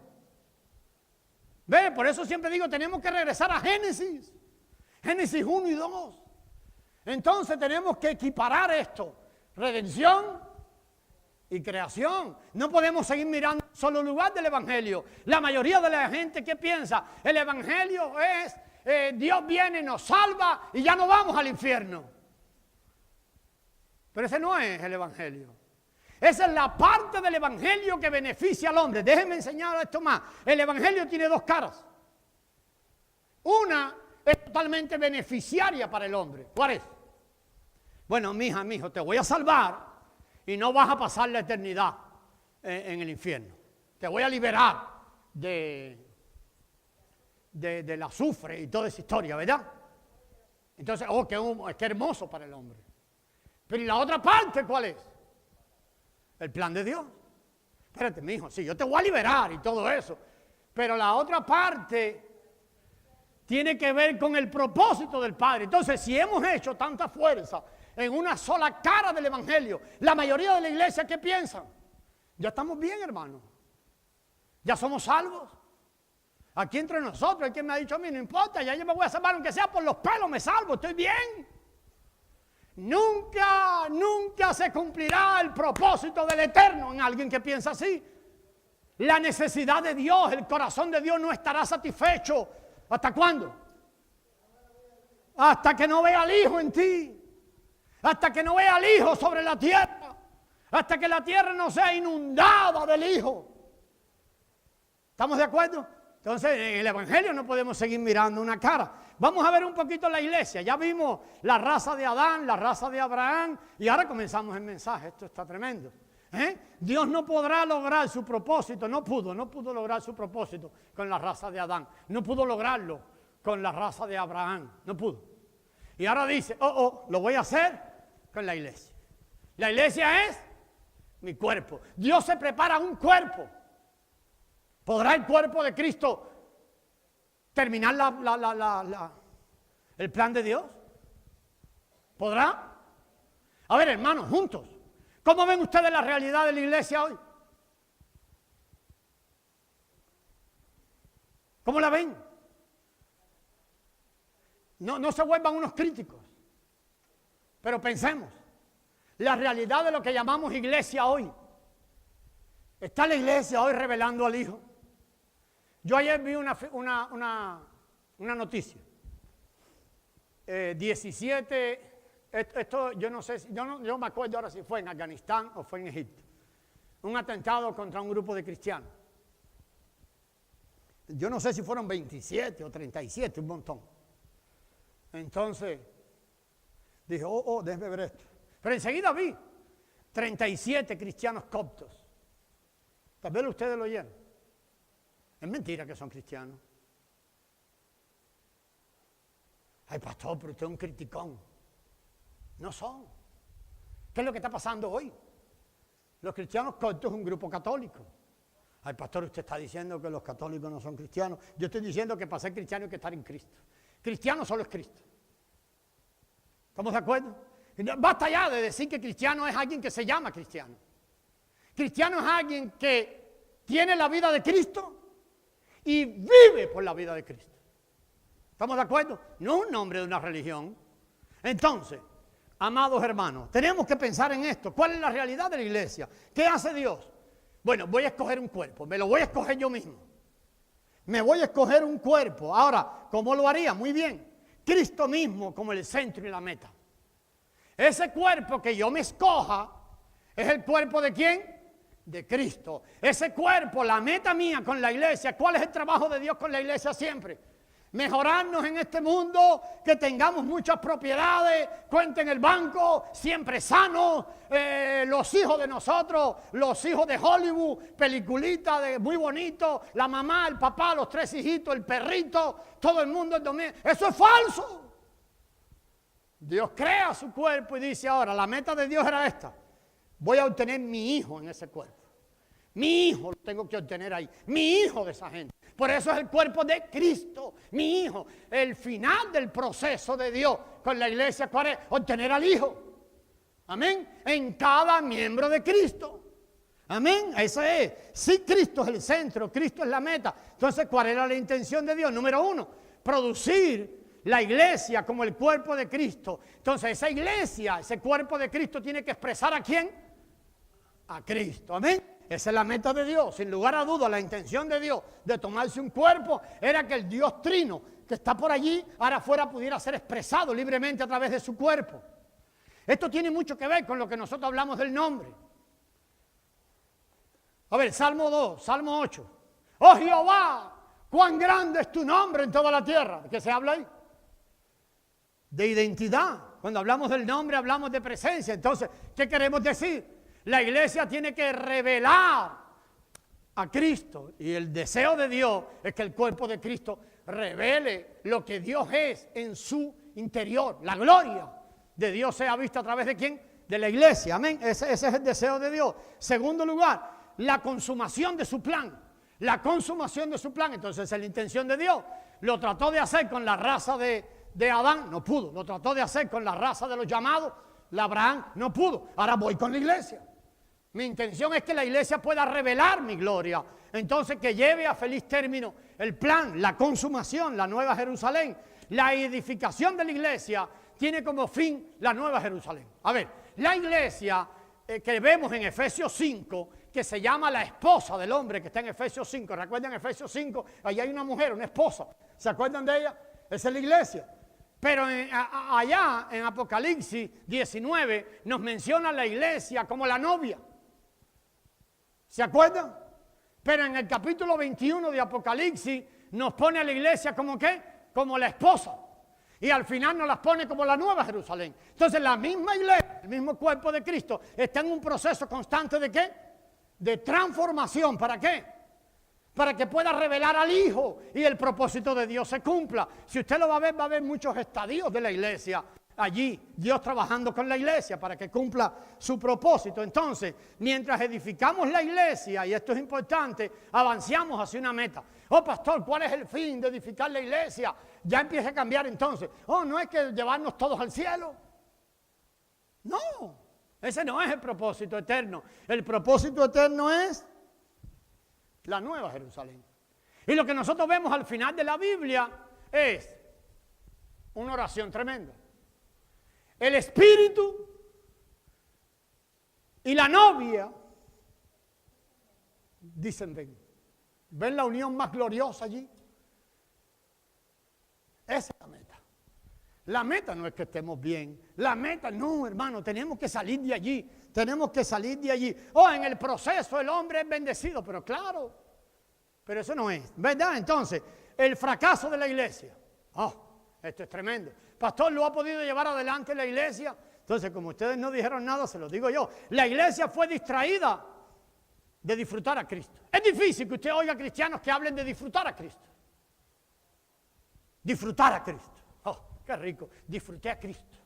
¿Ve? Por eso siempre digo, tenemos que regresar a Génesis. Génesis 1 y 2. Entonces tenemos que equiparar esto. Redención y creación. No podemos seguir mirando solo el lugar del Evangelio. La mayoría de la gente, ¿qué piensa? El Evangelio es, Dios viene, nos salva y ya no vamos al infierno. Pero ese no es el Evangelio. Esa es la parte del Evangelio que beneficia al hombre. Déjenme enseñar esto más. El Evangelio tiene dos caras. Una es totalmente beneficiaria para el hombre. ¿Cuál es? Bueno, mija, mijo, te voy a salvar y no vas a pasar la eternidad en el infierno. Te voy a liberar del azufre y toda esa historia, ¿verdad? Entonces, qué hermoso para el hombre. Pero ¿y la otra parte cuál es? El plan de Dios. Espérate, mijo, sí, yo te voy a liberar y todo eso. Pero la otra parte tiene que ver con el propósito del Padre. Entonces, si hemos hecho tanta fuerza en una sola cara del Evangelio, la mayoría de la iglesia, ¿qué piensan? Ya estamos bien, hermano. Ya somos salvos. Aquí entre nosotros, hay quien me ha dicho a mí, no importa, ya yo me voy a salvar, aunque sea por los pelos, me salvo, estoy bien. Nunca, nunca se cumplirá el propósito del Eterno en alguien que piensa así. La necesidad de Dios, el corazón de Dios no estará satisfecho. ¿Hasta cuándo? Hasta que no vea al Hijo en ti. Hasta que no vea al Hijo sobre la tierra. Hasta que la tierra no sea inundada del Hijo. ¿Estamos de acuerdo? Entonces, en el Evangelio no podemos seguir mirando una cara. Vamos a ver un poquito la iglesia. Ya vimos la raza de Adán, la raza de Abraham, y ahora comenzamos el mensaje. Esto está tremendo. Dios no podrá lograr su propósito, no pudo lograr su propósito con la raza de Adán, no pudo lograrlo con la raza de Abraham, no pudo. Y ahora dice, lo voy a hacer con la iglesia. La iglesia es mi cuerpo. Dios se prepara un cuerpo. ¿Podrá el cuerpo de Cristo terminar el plan de Dios? ¿Podrá? A ver, hermanos, juntos. ¿Cómo ven ustedes la realidad de la iglesia hoy? ¿Cómo la ven? No se vuelvan unos críticos. Pero pensemos. La realidad de lo que llamamos iglesia hoy. ¿Está la iglesia hoy revelando al Hijo? Yo ayer vi una noticia. 17... Esto yo no sé, yo me acuerdo ahora si fue en Afganistán o fue en Egipto. Un atentado contra un grupo de cristianos. Yo no sé si fueron 27 o 37, un montón. Entonces, dije, déjeme ver esto. Pero enseguida vi 37 cristianos coptos. Tal vez ustedes lo oyeron. Es mentira que son cristianos. Ay, pastor, pero usted es un criticón. No son. ¿Qué es lo que está pasando hoy? Los cristianos coptos es un grupo católico. Ay, pastor, usted está diciendo que los católicos no son cristianos. Yo estoy diciendo que para ser cristiano hay que estar en Cristo. Cristiano solo es Cristo. ¿Estamos de acuerdo? Basta ya de decir que cristiano es alguien que se llama cristiano. Cristiano es alguien que tiene la vida de Cristo y vive por la vida de Cristo. ¿Estamos de acuerdo? No un nombre de una religión. Entonces, amados hermanos, tenemos que pensar en esto. ¿Cuál es la realidad de la iglesia? ¿Qué hace Dios? Bueno, voy a escoger un cuerpo. Me lo voy a escoger yo mismo. Me voy a escoger un cuerpo. Ahora, ¿cómo lo haría? Muy bien. Cristo mismo como el centro y la meta. Ese cuerpo que yo me escoja es el cuerpo ¿de quién? De Cristo. Ese cuerpo, la meta mía con la iglesia. ¿Cuál es el trabajo de Dios con la iglesia siempre? Mejorarnos en este mundo, que tengamos muchas propiedades, cuenta en el banco, siempre sanos, los hijos de nosotros, los hijos de Hollywood, peliculita muy bonito, la mamá, el papá, los 3 hijitos, el perrito, todo el mundo el domingo. Eso es falso. Dios crea su cuerpo y dice ahora, la meta de Dios era esta. Voy a obtener mi hijo en ese cuerpo. Mi hijo lo tengo que obtener ahí. Mi hijo de esa gente. Por eso es el cuerpo de Cristo. Mi hijo. El final del proceso de Dios con la iglesia, ¿cuál es? Obtener al hijo. Amén. En cada miembro de Cristo. Amén. Eso es. Si Cristo es el centro, Cristo es la meta. Entonces, ¿cuál era la intención de Dios? Número 1, producir la iglesia como el cuerpo de Cristo. Entonces, esa iglesia, ese cuerpo de Cristo tiene que expresar ¿a quién? A Cristo. Amén. Esa es la meta de Dios. Sin lugar a dudas, la intención de Dios de tomarse un cuerpo era que el Dios trino que está por allí, ahora afuera pudiera ser expresado libremente a través de su cuerpo. Esto tiene mucho que ver con lo que nosotros hablamos del nombre. A ver, Salmo 2, Salmo 8. Oh Jehová, cuán grande es tu nombre en toda la tierra. ¿De qué se habla ahí? De identidad. Cuando hablamos del nombre hablamos de presencia. Entonces, ¿qué queremos decir? La iglesia tiene que revelar a Cristo. Y el deseo de Dios es que el cuerpo de Cristo revele lo que Dios es en su interior. La gloria de Dios sea vista a través de ¿quién? De la iglesia. Amén. Ese es el deseo de Dios. Segundo lugar, la consumación de su plan. La consumación de su plan. Entonces, esa es la intención de Dios. Lo trató de hacer con la raza de Adán, no pudo. Lo trató de hacer con la raza de los llamados, la Abraham, no pudo. Ahora voy con la iglesia. Mi intención es que la iglesia pueda revelar mi gloria. Entonces, que lleve a feliz término el plan, la consumación, la nueva Jerusalén. La edificación de la iglesia tiene como fin la nueva Jerusalén. A ver, la iglesia que vemos en Efesios 5, que se llama la esposa del hombre, que está en Efesios 5. ¿Recuerdan Efesios 5? Allí hay una mujer, una esposa. ¿Se acuerdan de ella? Esa es la iglesia. Pero allá en Apocalipsis 19 nos menciona la iglesia como la novia. ¿Se acuerdan? Pero en el capítulo 21 de Apocalipsis nos pone a la iglesia como ¿qué? Como la esposa. Y al final nos las pone como la Nueva Jerusalén. Entonces la misma iglesia, el mismo cuerpo de Cristo, está en un proceso constante ¿de qué? De transformación. ¿Para qué? Para que pueda revelar al Hijo y el propósito de Dios se cumpla. Si usted lo va a ver muchos estadios de la iglesia allí, Dios trabajando con la iglesia para que cumpla su propósito. Entonces, mientras edificamos la iglesia, y esto es importante, avancemos hacia una meta. Oh, pastor, ¿cuál es el fin de edificar la iglesia? Ya empieza a cambiar entonces. Oh, no es que llevarnos todos al cielo. No, ese no es el propósito eterno. El propósito eterno es la Nueva Jerusalén. Y lo que nosotros vemos al final de la Biblia es una oración tremenda. El Espíritu y la novia dicen ven. ¿Ven la unión más gloriosa allí? Esa es la meta. La meta no es que estemos bien. La meta, no, hermano, tenemos que salir de allí. Tenemos que salir de allí. Oh, en el proceso el hombre es bendecido, pero claro, pero eso no es, ¿verdad? Entonces, el fracaso de la iglesia. Oh, esto es tremendo. Pastor, ¿lo ha podido llevar adelante la iglesia? Entonces, como ustedes no dijeron nada, se lo digo yo. La iglesia fue distraída de disfrutar a Cristo. Es difícil que usted oiga cristianos que hablen de disfrutar a Cristo. Disfrutar a Cristo. Oh, qué rico. Disfruté a Cristo.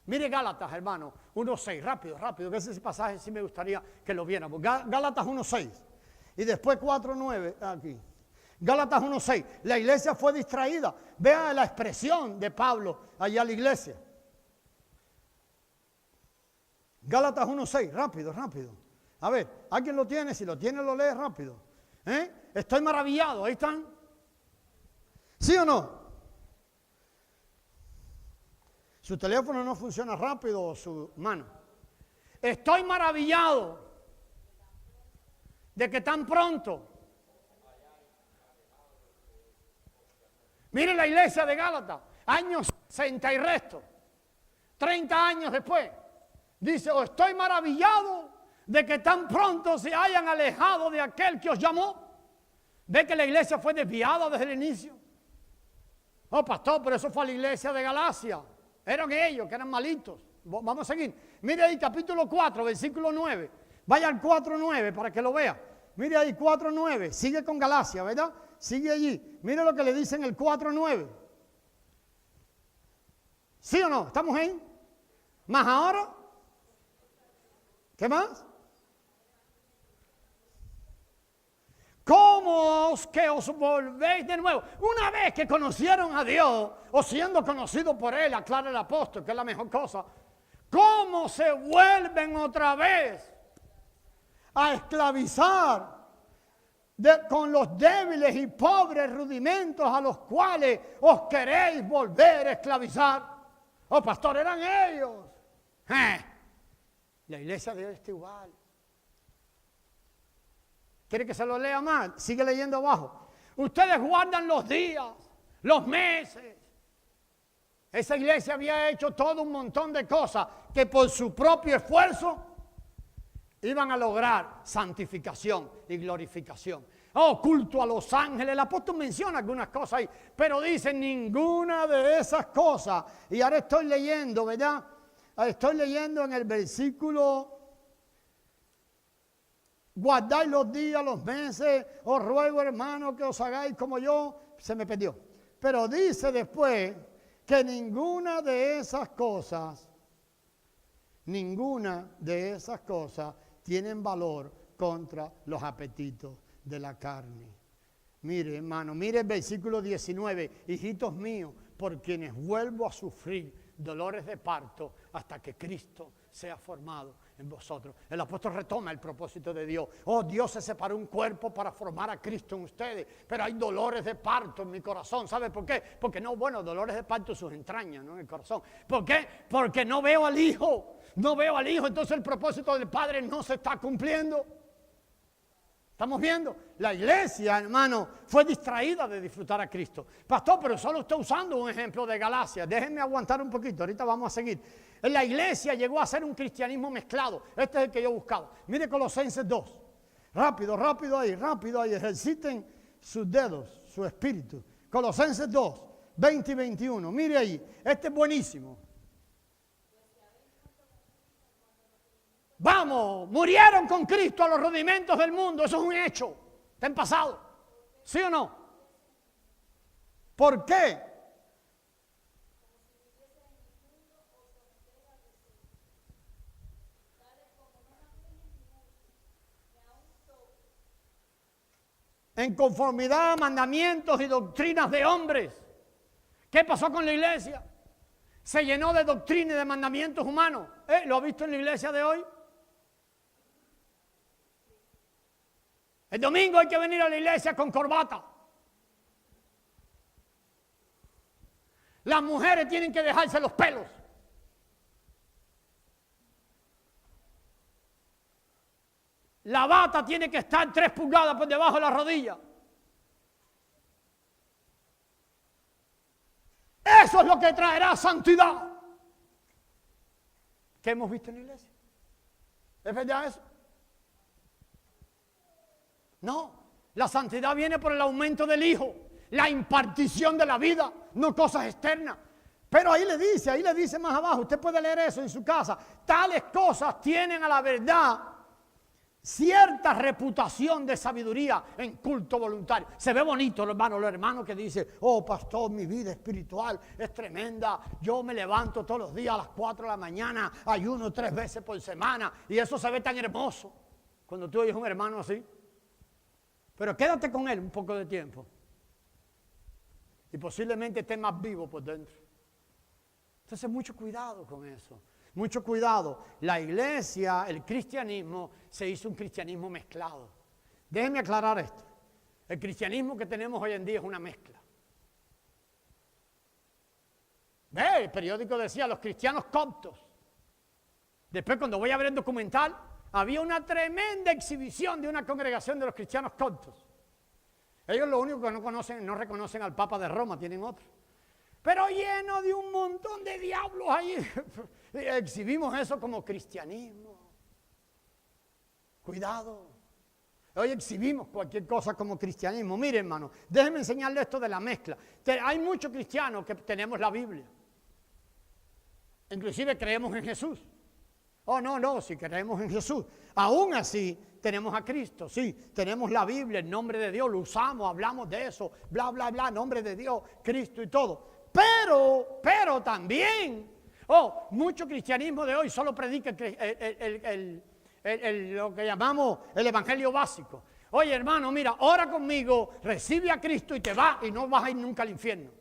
Mire Gálatas, hermano, 1:6. Rápido, rápido, que ese pasaje sí me gustaría que lo viéramos. Gálatas 1:6. Y después 4:9 aquí. Gálatas 1:6. La iglesia fue distraída. Vea la expresión de Pablo allá a la iglesia. Gálatas 1:6. Rápido, rápido. A ver, ¿alguien lo tiene? Si lo tiene, lo lee rápido. Estoy maravillado. Ahí están. ¿Sí o no? Su teléfono no funciona rápido o su mano. Estoy maravillado de que tan pronto. Mire la iglesia de Gálatas, años 60 y resto, 30 años después, dice, estoy maravillado de que tan pronto se hayan alejado de aquel que os llamó. ¿Ve que la iglesia fue desviada desde el inicio? Oh, pastor, pero eso fue a la iglesia de Galacia. Eran ellos que eran malitos. Vamos a seguir. Mire ahí capítulo 4, versículo 9. Vaya al 4:9 para que lo vea. Mire ahí 4:9. Sigue con Galacia, ¿verdad? Sigue allí. Mire lo que le dice en el 4:9. ¿Sí o no? ¿Estamos ahí? ¿Más ahora? ¿Qué más? ¿Cómo que os volvéis de nuevo? Una vez que conocieron a Dios, o siendo conocidos por Él, aclara el apóstol, que es la mejor cosa, ¿cómo se vuelven otra vez a esclavizar con los débiles y pobres rudimentos a los cuales os queréis volver a esclavizar? Oh, pastor, eran ellos. La iglesia de hoy está igual. ¿Quiere que se lo lea más? Sigue leyendo abajo. Ustedes guardan los días, los meses. Esa iglesia había hecho todo un montón de cosas que por su propio esfuerzo iban a lograr santificación y glorificación. Oh, culto a los ángeles. El apóstol menciona algunas cosas ahí, pero dice ninguna de esas cosas. Y ahora estoy leyendo, ¿verdad? Estoy leyendo en el versículo: guardáis los días, los meses, os ruego, hermano, que os hagáis como yo. Se me perdió. Pero dice después que ninguna de esas cosas tienen valor contra los apetitos de la carne. Mire, hermano, mire el versículo 19. Hijitos míos, por quienes vuelvo a sufrir dolores de parto hasta que Cristo sea formado en vosotros. El apóstol retoma el propósito de Dios. Oh, Dios se separó un cuerpo para formar a Cristo en ustedes, pero hay dolores de parto en mi corazón. ¿Sabe por qué? Porque no, bueno, dolores de parto en sus entrañas, no en el corazón. ¿Por qué? Porque no veo al Hijo. No veo al Hijo, entonces el propósito del Padre no se está cumpliendo. ¿Estamos viendo? La iglesia, hermano, fue distraída de disfrutar a Cristo. Pastor, pero solo estoy usando un ejemplo de Galacia. Déjenme aguantar un poquito, ahorita vamos a seguir. La iglesia llegó a ser un cristianismo mezclado. Este es el que yo buscaba. Mire Colosenses 2. Rápido, rápido ahí. Ejerciten sus dedos, su espíritu. Colosenses 2, 20 y 21. Mire ahí, este es buenísimo. Vamos, murieron con Cristo a los rudimentos del mundo. Eso es un hecho. Está en pasado. ¿Sí o no? ¿Por qué? En conformidad a mandamientos y doctrinas de hombres. ¿Qué pasó con la iglesia? Se llenó de doctrina y de mandamientos humanos. ¿Lo ha visto en la iglesia de hoy? El domingo hay que venir a la iglesia con corbata. Las mujeres tienen que dejarse los pelos. La bata tiene que estar 3 pulgadas por debajo de la rodilla. Eso es lo que traerá santidad. ¿Qué hemos visto en la iglesia? ¿Es verdad eso? No, la santidad viene por el aumento del Hijo, la impartición de la vida, no cosas externas. Pero ahí le dice más abajo, usted puede leer eso en su casa, tales cosas tienen a la verdad cierta reputación de sabiduría en culto voluntario. Se ve bonito, los hermanos que dicen, oh pastor, mi vida espiritual es tremenda, yo me levanto todos los días a las 4 de la mañana, ayuno 3 veces por semana, y eso se ve tan hermoso cuando tú oyes un hermano así. Pero quédate con él un poco de tiempo y posiblemente esté más vivo por dentro. Entonces mucho cuidado con eso. Mucho cuidado. La iglesia, el cristianismo, se hizo un cristianismo mezclado. Déjenme aclarar esto. El cristianismo que tenemos hoy en día es una mezcla. El periódico decía los cristianos coptos. Después, cuando voy a ver el documental, había una tremenda exhibición de una congregación de los cristianos coptos. Ellos lo único que no reconocen al Papa de Roma, tienen otro. Pero lleno de un montón de diablos ahí. Exhibimos eso como cristianismo. Cuidado. Hoy exhibimos cualquier cosa como cristianismo. Mire, hermano, déjenme enseñarle esto de la mezcla. Hay muchos cristianos que tenemos la Biblia. Inclusive creemos en Jesús. Oh, no, si creemos en Jesús. Aún así, tenemos a Cristo, sí, tenemos la Biblia, el nombre de Dios, lo usamos, hablamos de eso, bla, bla, bla, nombre de Dios, Cristo y todo. Pero también, mucho cristianismo de hoy solo predica lo que llamamos el evangelio básico. Oye, hermano, mira, ora conmigo, recibe a Cristo y te vas y no vas a ir nunca al infierno.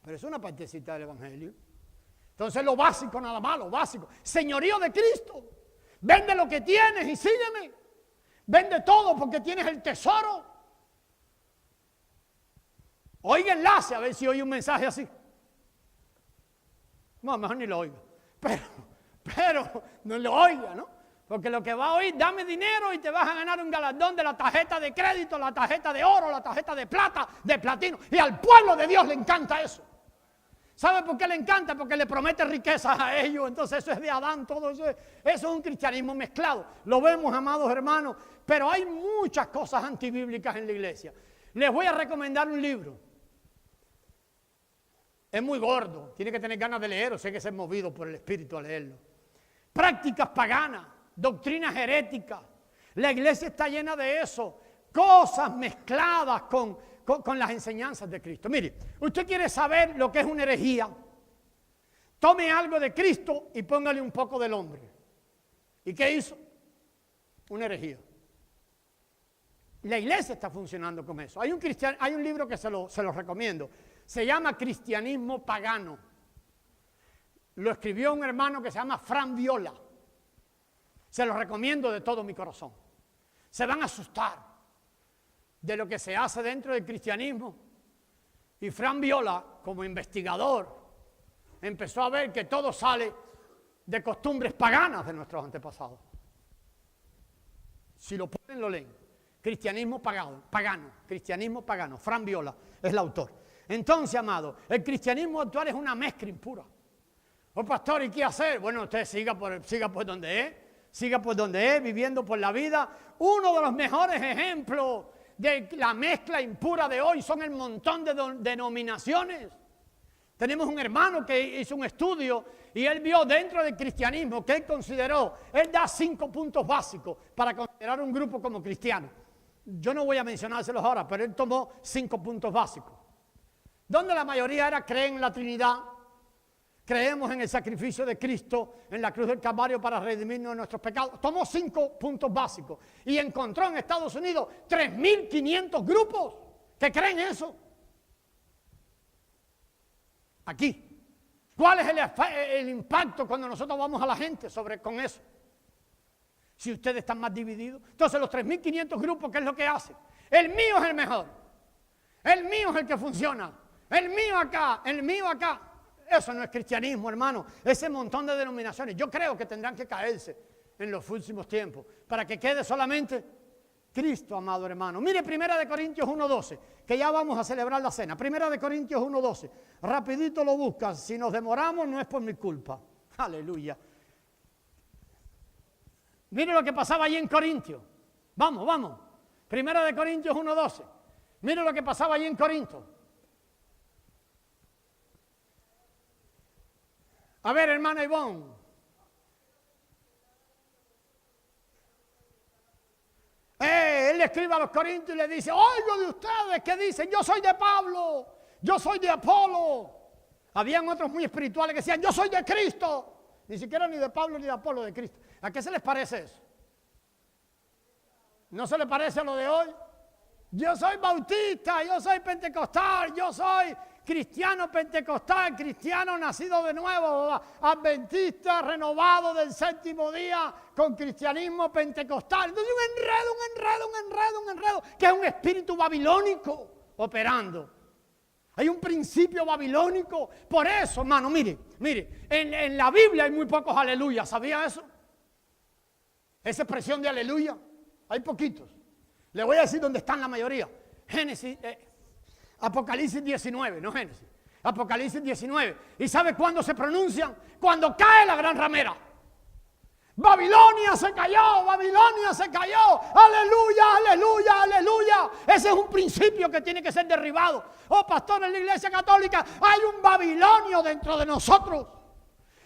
Pero es una partecita del evangelio. Entonces lo básico nada más, lo básico. Señorío de Cristo. Vende lo que tienes y sígueme. Vende todo porque tienes el tesoro. Oiga enlace a ver si oye un mensaje así. No, mejor ni lo oiga. Pero no lo oiga, ¿no? Porque lo que va a oír, dame dinero y te vas a ganar un galardón de la tarjeta de crédito, la tarjeta de oro, la tarjeta de plata, de platino. Y al pueblo de Dios le encanta eso. ¿Sabe por qué le encanta? Porque le promete riquezas a ellos. Entonces eso es de Adán, todo eso es un cristianismo mezclado. Lo vemos, amados hermanos, pero hay muchas cosas antibíblicas en la iglesia. Les voy a recomendar un libro. Es muy gordo, tiene que tener ganas de leer, o sea que ser movido por el Espíritu a leerlo. Prácticas paganas, doctrinas heréticas. La iglesia está llena de eso, cosas mezcladas con las enseñanzas de Cristo. Mire, usted quiere saber lo que es una herejía. Tome algo de Cristo y póngale un poco del hombre. ¿Y qué hizo? Una herejía. La iglesia está funcionando con eso. Hay un libro que se lo recomiendo. Se llama Cristianismo Pagano. Lo escribió un hermano que se llama Fran Viola. Se lo recomiendo de todo mi corazón. Se van a asustar de lo que se hace dentro del cristianismo. Y Fran Viola, como investigador, empezó a ver que todo sale de costumbres paganas de nuestros antepasados. Si lo pueden, lo leen. Cristianismo pagano, cristianismo pagano. Fran Viola es el autor. Entonces, amado, el cristianismo actual es una mezcla impura. Oh, pastor, ¿y qué hacer? Bueno, usted siga por donde es, viviendo por la vida. Uno de los mejores ejemplos de la mezcla impura de hoy son el montón de denominaciones. Tenemos un hermano que hizo un estudio y él vio dentro del cristianismo que él consideró, él da 5 puntos básicos para considerar un grupo como cristiano. Yo no voy a mencionárselos ahora, pero él tomó 5 puntos básicos. Donde la mayoría era creen en la Trinidad, creemos en el sacrificio de Cristo en la cruz del Calvario para redimirnos de nuestros pecados. Tomó 5 puntos básicos y encontró en Estados Unidos 3.500 grupos que creen eso. Aquí. ¿Cuál es el impacto cuando nosotros vamos a la gente con eso? Si ustedes están más divididos. Entonces los 3.500 grupos, ¿qué es lo que hacen? El mío es el mejor. El mío es el que funciona. El mío acá, el mío acá. Eso no es cristianismo, hermano. Ese montón de denominaciones. Yo creo que tendrán que caerse en los últimos tiempos para que quede solamente Cristo, amado hermano. Mire 1 Corintios 1:12, que ya vamos a celebrar la cena. 1 Corintios 1:12. Rapidito lo buscas. Si nos demoramos no es por mi culpa. Aleluya. Mire lo que pasaba allí en Corintios. Vamos, vamos. 1 Corintios 1:12. Mire lo que pasaba allí en Corinto. A ver, hermana Ivonne. Él le escribe a los corintios y le dice, oigo de ustedes que dicen, yo soy de Pablo, yo soy de Apolo. Habían otros muy espirituales que decían, yo soy de Cristo. Ni siquiera ni de Pablo ni de Apolo, de Cristo. ¿A qué se les parece eso? ¿No se les parece a lo de hoy? Yo soy bautista, yo soy pentecostal, yo soy cristiano pentecostal, cristiano nacido de nuevo, adventista, renovado del 7º día, con cristianismo pentecostal. Entonces un enredo, que es un espíritu babilónico operando. Hay un principio babilónico. Por eso, hermano, mire, en la Biblia hay muy pocos aleluya. ¿Sabía eso? Esa expresión de aleluya, hay poquitos. Le voy a decir dónde están la mayoría. Apocalipsis 19, no Génesis. Apocalipsis 19. ¿Y sabe cuándo se pronuncian? Cuando cae la gran ramera. Babilonia se cayó, Babilonia se cayó. Aleluya, aleluya, aleluya. Ese es un principio que tiene que ser derribado. Oh, pastor, en la Iglesia Católica hay un Babilonio dentro de nosotros.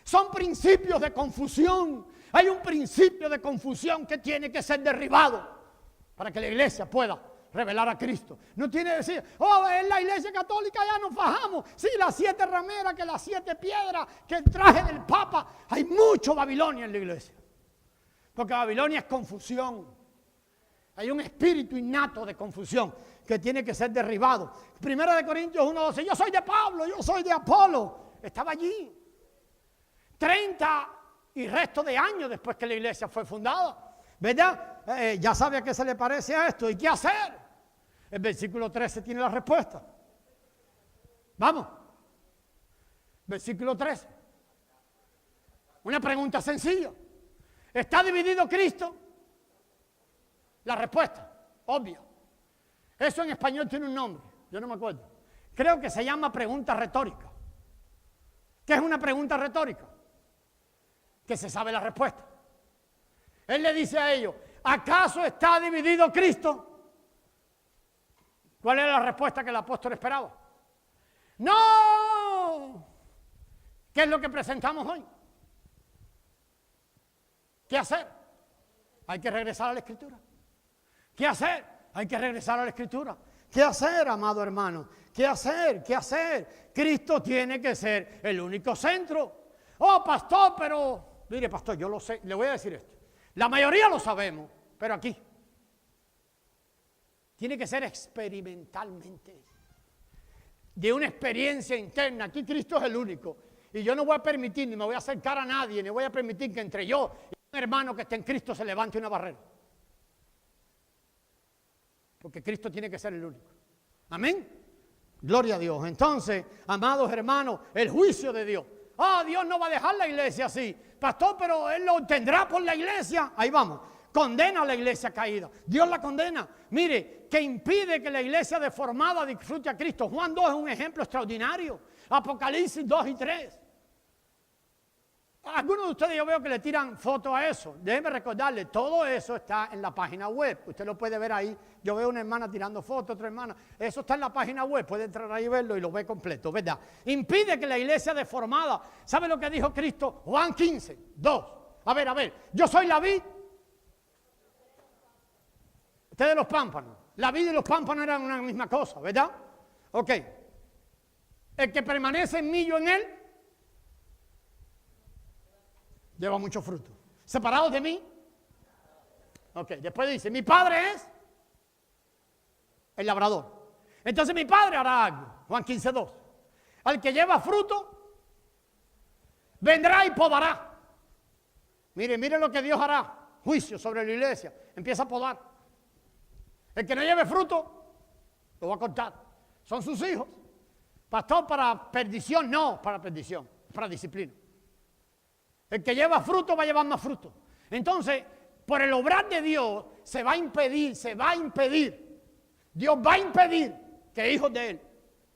Son principios de confusión. Hay un principio de confusión que tiene que ser derribado para que la iglesia pueda revelar a Cristo. No tiene que decir, oh, en la Iglesia Católica ya nos fajamos. Sí, las 7 rameras, que las 7 piedras, que el traje del Papa. Hay mucho Babilonia en la iglesia. Porque Babilonia es confusión. Hay un espíritu innato de confusión que tiene que ser derribado. 1 Corintios 1:12, yo soy de Pablo, yo soy de Apolo. Estaba allí. 30 y resto de años después que la iglesia fue fundada. ¿Verdad? Ya sabe a qué se le parece a esto. ¿Y qué hacer? El versículo 13 tiene la respuesta. Vamos. Versículo 13. Una pregunta sencilla. ¿Está dividido Cristo? La respuesta, obvia. Eso en español tiene un nombre. Yo no me acuerdo. Creo que se llama pregunta retórica. ¿Qué es una pregunta retórica? Que se sabe la respuesta. Él le dice a ellos, ¿acaso está dividido Cristo? ¿Cuál era la respuesta que el apóstol esperaba? ¡No! ¿Qué es lo que presentamos hoy? ¿Qué hacer? Hay que regresar a la Escritura. ¿Qué hacer? Hay que regresar a la Escritura. ¿Qué hacer, amado hermano? ¿Qué hacer? ¿Qué hacer? Cristo tiene que ser el único centro. Oh, pastor, pero... Mire, pastor, yo lo sé. Le voy a decir esto. La mayoría lo sabemos, pero aquí tiene que ser experimentalmente, de una experiencia interna. Aquí Cristo es el único. Y yo no voy a permitir, ni me voy a acercar a nadie, ni voy a permitir que entre yo y un hermano que esté en Cristo se levante una barrera. Porque Cristo tiene que ser el único. Amén. Gloria a Dios. Entonces, amados hermanos, el juicio de Dios. Ah, Dios no va a dejar la iglesia así. Pastor, pero Él lo tendrá por la iglesia. Ahí vamos. Condena a la iglesia caída. Dios la condena. Mire, que impide que la iglesia deformada disfrute a Cristo. Juan 2 es un ejemplo extraordinario. Apocalipsis 2 y 3. Algunos de ustedes yo veo que le tiran fotos a eso. Déjenme recordarle, todo eso está en la página web. Usted lo puede ver ahí. Yo veo una hermana tirando fotos, otra hermana. Eso está en la página web. Puede entrar ahí y verlo y lo ve completo, ¿verdad? Impide que la iglesia deformada. ¿Sabe lo que dijo Cristo? Juan 15, 2. A ver. Yo soy la vid. Ustedes los pámpanos. La vid y los pámpanos eran una misma cosa, ¿verdad? Ok. El que permanece en mí, yo en él, lleva mucho fruto. ¿Separados de mí? Ok, después dice, mi padre es el labrador. Entonces mi padre hará algo. Juan 15:2. Al que lleva fruto, vendrá y podará. Mire lo que Dios hará. Juicio sobre la iglesia. Empieza a podar. El que no lleve fruto, lo va a cortar. Son sus hijos. Pastor, para perdición, no para perdición, para disciplina. El que lleva fruto va a llevar más fruto. Entonces, por el obrar de Dios, se va a impedir. Dios va a impedir que hijos de Él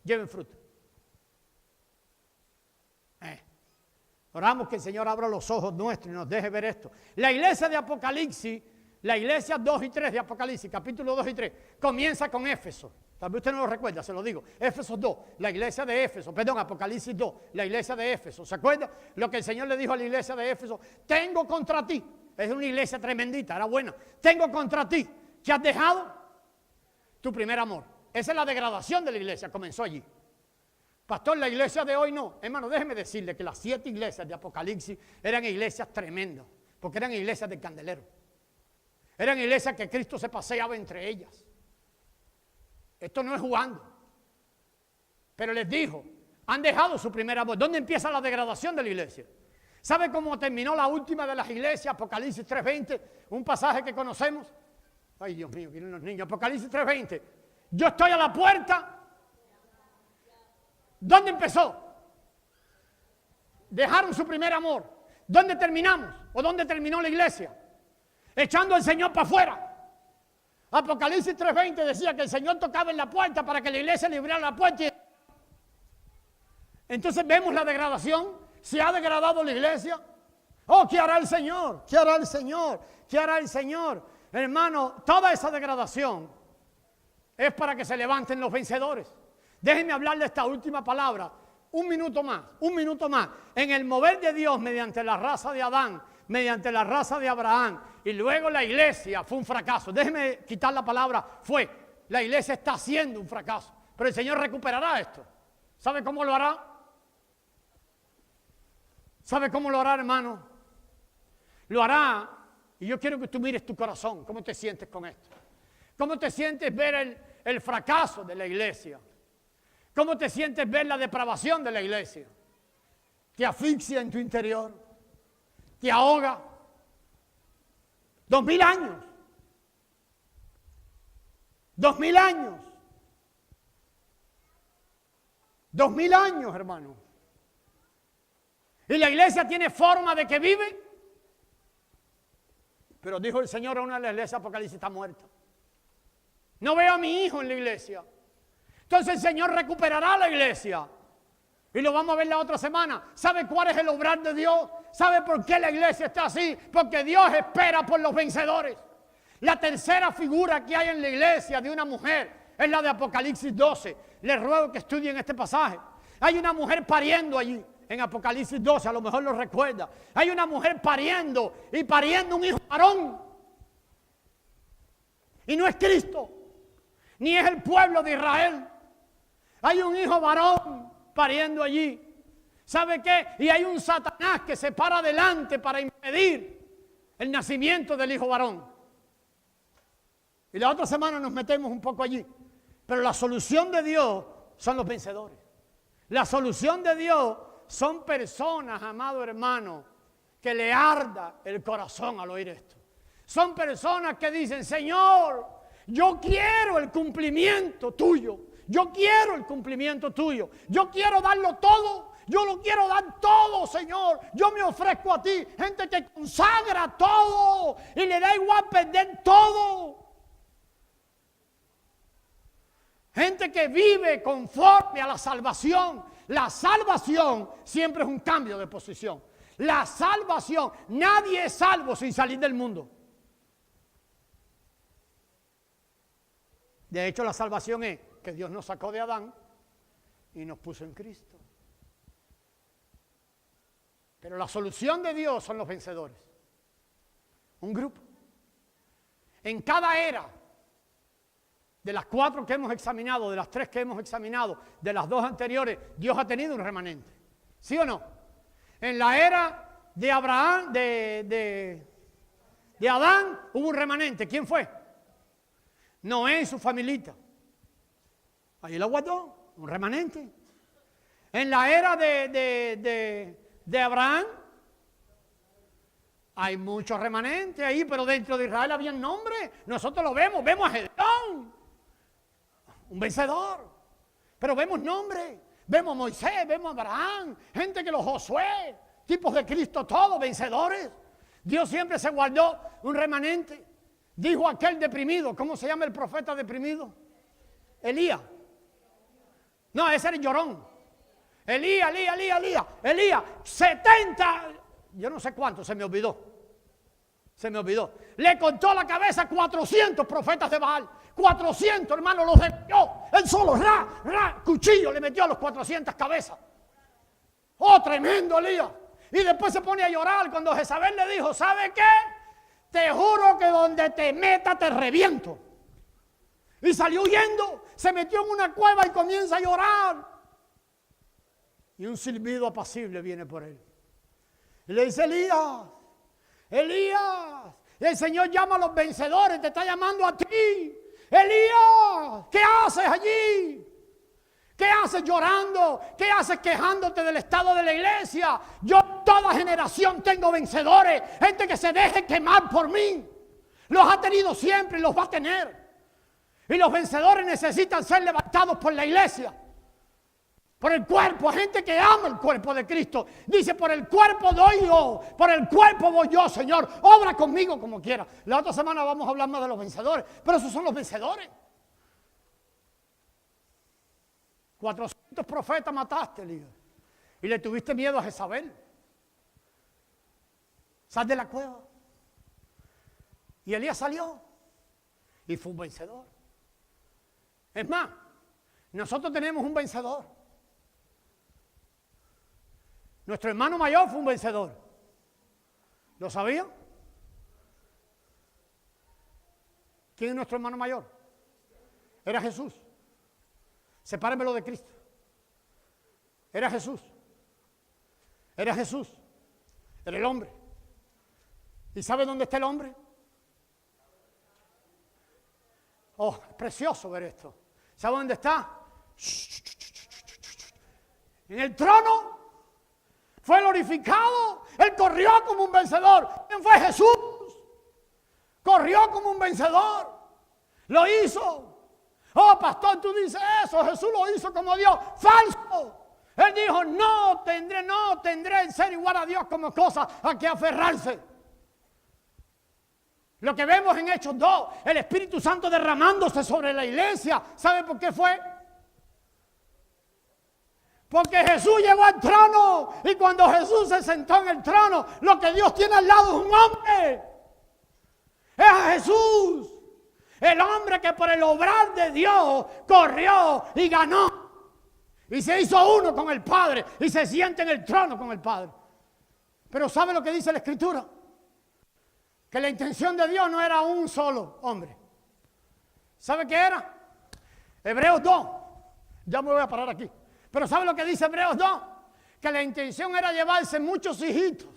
lleven fruto. Oramos que el Señor abra los ojos nuestros y nos deje ver esto. La iglesia de Apocalipsis, la iglesia 2 y 3 de Apocalipsis, capítulo 2 y 3, comienza con Éfeso. Tal vez usted no lo recuerda, se lo digo. Éfeso 2, la iglesia de Éfeso, perdón, Apocalipsis 2, la iglesia de Éfeso. ¿Se acuerda? Lo que el Señor le dijo a la iglesia de Éfeso, tengo contra ti, es una iglesia tremendita, era buena, tengo contra ti, que has dejado tu primer amor. Esa es la degradación de la iglesia, comenzó allí. Pastor, la iglesia de hoy no. Hermano, déjeme decirle que las 7 iglesias de Apocalipsis eran iglesias tremendas, porque eran iglesias de candelero. Eran iglesias que Cristo se paseaba entre ellas. Esto no es jugando. Pero les dijo, han dejado su primer amor. ¿Dónde empieza la degradación de la iglesia? ¿Sabe cómo terminó la última de las iglesias? Apocalipsis 3:20, un pasaje que conocemos. Ay, Dios mío, vienen los niños. Apocalipsis 3:20. Yo estoy a la puerta. ¿Dónde empezó? Dejaron su primer amor. ¿Dónde terminamos? ¿O dónde terminó la iglesia? Echando al Señor para afuera. Apocalipsis 3:20 decía que el Señor tocaba en la puerta para que la iglesia le abriera la puerta. Entonces vemos la degradación. Se ha degradado la iglesia. Oh, ¿qué hará el Señor? ¿Qué hará el Señor? ¿Qué hará el Señor? Hermano, toda esa degradación es para que se levanten los vencedores. Déjenme hablar de esta última palabra. Un minuto más. En el mover de Dios mediante la raza de Adán, mediante la raza de Abraham, y luego la iglesia fue un fracaso. Déjenme quitar la palabra fue. La iglesia está haciendo un fracaso. Pero el Señor recuperará esto. ¿Sabe cómo lo hará? ¿Sabe cómo lo hará, hermano? Lo hará, y yo quiero que tú mires tu corazón. ¿Cómo te sientes con esto? ¿Cómo te sientes ver el fracaso de la iglesia? ¿Cómo te sientes ver la depravación de la iglesia? Te asfixia en tu interior. Te ahoga. 2000 años. 2000 años. 2000 años, hermano. Y la iglesia tiene forma de que vive. Pero dijo el Señor a una de las iglesias, Apocalipsis está muerta. No veo a mi hijo en la iglesia. Entonces el Señor recuperará la iglesia. Y lo vamos a ver la otra semana. ¿Sabe cuál es el obrar de Dios? ¿Sabe por qué la iglesia está así? Porque Dios espera por los vencedores. La tercera figura que hay en la iglesia de una mujer es la de Apocalipsis 12. Les ruego que estudien este pasaje. Hay una mujer pariendo allí. En Apocalipsis 12, a lo mejor lo recuerda. Hay una mujer pariendo y pariendo un hijo varón. Y no es Cristo, ni es el pueblo de Israel. Hay un hijo varón pariendo allí. ¿Sabe qué? Y hay un Satanás que se para adelante para impedir el nacimiento del hijo varón. Y la otra semana nos metemos un poco allí. Pero la solución de Dios son los vencedores. La solución de Dios son personas, amado hermano, que le arda el corazón al oír esto. Son personas que dicen, Señor, yo quiero el cumplimiento tuyo. Yo quiero el cumplimiento tuyo. Yo quiero darlo todo. Yo lo quiero dar todo, Señor. Yo me ofrezco a ti. Gente que consagra todo y le da igual perder todo. Gente que vive conforme a la salvación. La salvación siempre es un cambio de posición. La salvación. Nadie es salvo sin salir del mundo. De hecho, la salvación es que Dios nos sacó de Adán y nos puso en Cristo. Pero la solución de Dios son los vencedores. Un grupo. En cada era, de las 4 que hemos examinado, de las 3 que hemos examinado, de las 2 anteriores, Dios ha tenido un remanente. ¿Sí o no? En la era de Abraham, de Adán, hubo un remanente. ¿Quién fue? Noé y su familita. Ahí lo guardó, un remanente. En la era de Abraham, hay muchos remanentes ahí, pero dentro de Israel había nombres. Nosotros lo vemos a Gedeón, un vencedor. Pero vemos nombres, vemos a Moisés, vemos a Abraham, gente que los Josué, tipos de Cristo, todos vencedores. Dios siempre se guardó un remanente. Dijo aquel deprimido, ¿cómo se llama el profeta deprimido? Elías. No, ese era el llorón. Elías, 70, yo no sé cuánto, se me olvidó. Le cortó la cabeza a 400 profetas de Baal. 400, hermano, los desvió. Él solo, cuchillo le metió a los 400 cabezas. Oh, tremendo Elías. Y después se pone a llorar cuando Jezabel le dijo, ¿sabe qué? Te juro que donde te meta te reviento. Y salió huyendo, se metió en una cueva y comienza a llorar. Y un silbido apacible viene por él. Y le dice, Elías, el Señor llama a los vencedores, te está llamando a ti. Elías, ¿qué haces allí? ¿Qué haces llorando? ¿Qué haces quejándote del estado de la iglesia? Yo toda generación tengo vencedores, gente que se deje quemar por mí. Los ha tenido siempre y los va a tener. Y los vencedores necesitan ser levantados por la iglesia. Por el cuerpo, gente que ama el cuerpo de Cristo. Dice, por el cuerpo doy yo, por el cuerpo voy yo, Señor. Obra conmigo como quiera. La otra semana vamos a hablar más de los vencedores, pero esos son los vencedores. 400 profetas mataste, Elías. Y le tuviste miedo a Jezabel. Sal de la cueva. Y Elías salió. Y fue un vencedor. Es más, nosotros tenemos un vencedor. Nuestro hermano mayor fue un vencedor. ¿Lo sabía? ¿Quién es nuestro hermano mayor? Era Jesús. Sepárenmelo de Cristo. Era Jesús. Era Jesús. Era el hombre. ¿Y sabe dónde está el hombre? Oh, es precioso ver esto. ¿Sabe dónde está? En el trono. Fue glorificado. Él corrió como un vencedor. ¿Quién fue Jesús? Corrió como un vencedor. Lo hizo. Oh, pastor, tú dices eso. Jesús lo hizo como Dios. Falso. Él dijo, no tendré en ser igual a Dios como cosa a que aferrarse. Lo que vemos en Hechos 2, el Espíritu Santo derramándose sobre la iglesia. ¿Sabe por qué fue? Porque Jesús llegó al trono y cuando Jesús se sentó en el trono, lo que Dios tiene al lado es un hombre. Es a Jesús, el hombre que por el obrar de Dios corrió y ganó. Y se hizo uno con el Padre y se siente en el trono con el Padre. Pero ¿sabe lo que dice la Escritura? Que la intención de Dios no era un solo hombre. ¿Sabe qué era? Hebreos 2. Ya me voy a parar aquí. Pero ¿sabe lo que dice Hebreos 2? Que la intención era llevarse muchos hijitos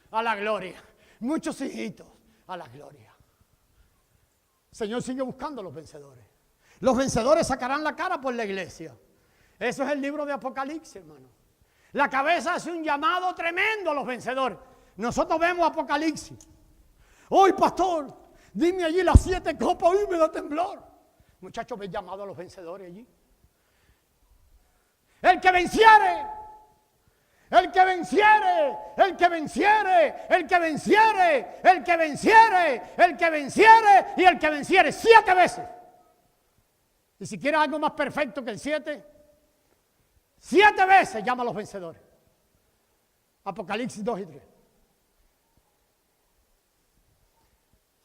a la gloria. Muchos hijitos a la gloria. El Señor sigue buscando a los vencedores. Los vencedores sacarán la cara por la iglesia. Eso es el libro de Apocalipsis, hermano. La cabeza hace un llamado tremendo a los vencedores. Nosotros vemos Apocalipsis. Hoy, pastor, dime allí las 7 copas. Uy, me da temblor. Muchachos, ve llamado a los vencedores allí. El que venciere, el que venciere, el que venciere, el que venciere, el que venciere, el que venciere y el que venciere 7 veces. Y si quieres algo más perfecto que el 7, 7 veces llama a los vencedores. Apocalipsis 2 y 3.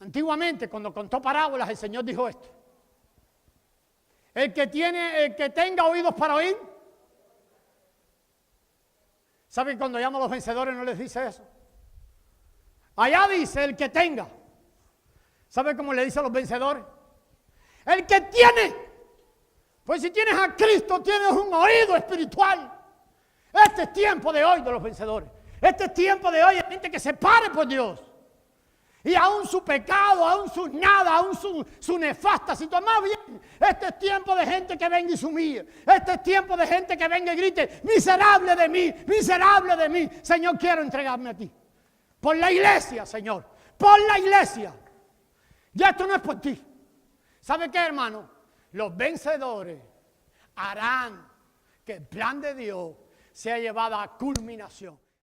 Antiguamente, cuando contó parábolas, el Señor dijo esto. El que tenga oídos para oír. ¿Sabe que cuando llama a los vencedores no les dice eso? Allá dice el que tenga. ¿Sabe cómo le dice a los vencedores? El que tiene. Pues si tienes a Cristo, tienes un oído espiritual. Este es tiempo de hoy de los vencedores. Este es tiempo de hoy de gente que se pare por Dios. Y aún su pecado, aún su nada, aún su nefasta situación. Más bien, este es tiempo de gente que venga y se humille. Este es tiempo de gente que venga y grite, miserable de mí, miserable de mí. Señor, quiero entregarme a ti. Por la iglesia, Señor, por la iglesia. Ya esto no es por ti. ¿Sabe qué, hermano? Los vencedores harán que el plan de Dios sea llevado a culminación.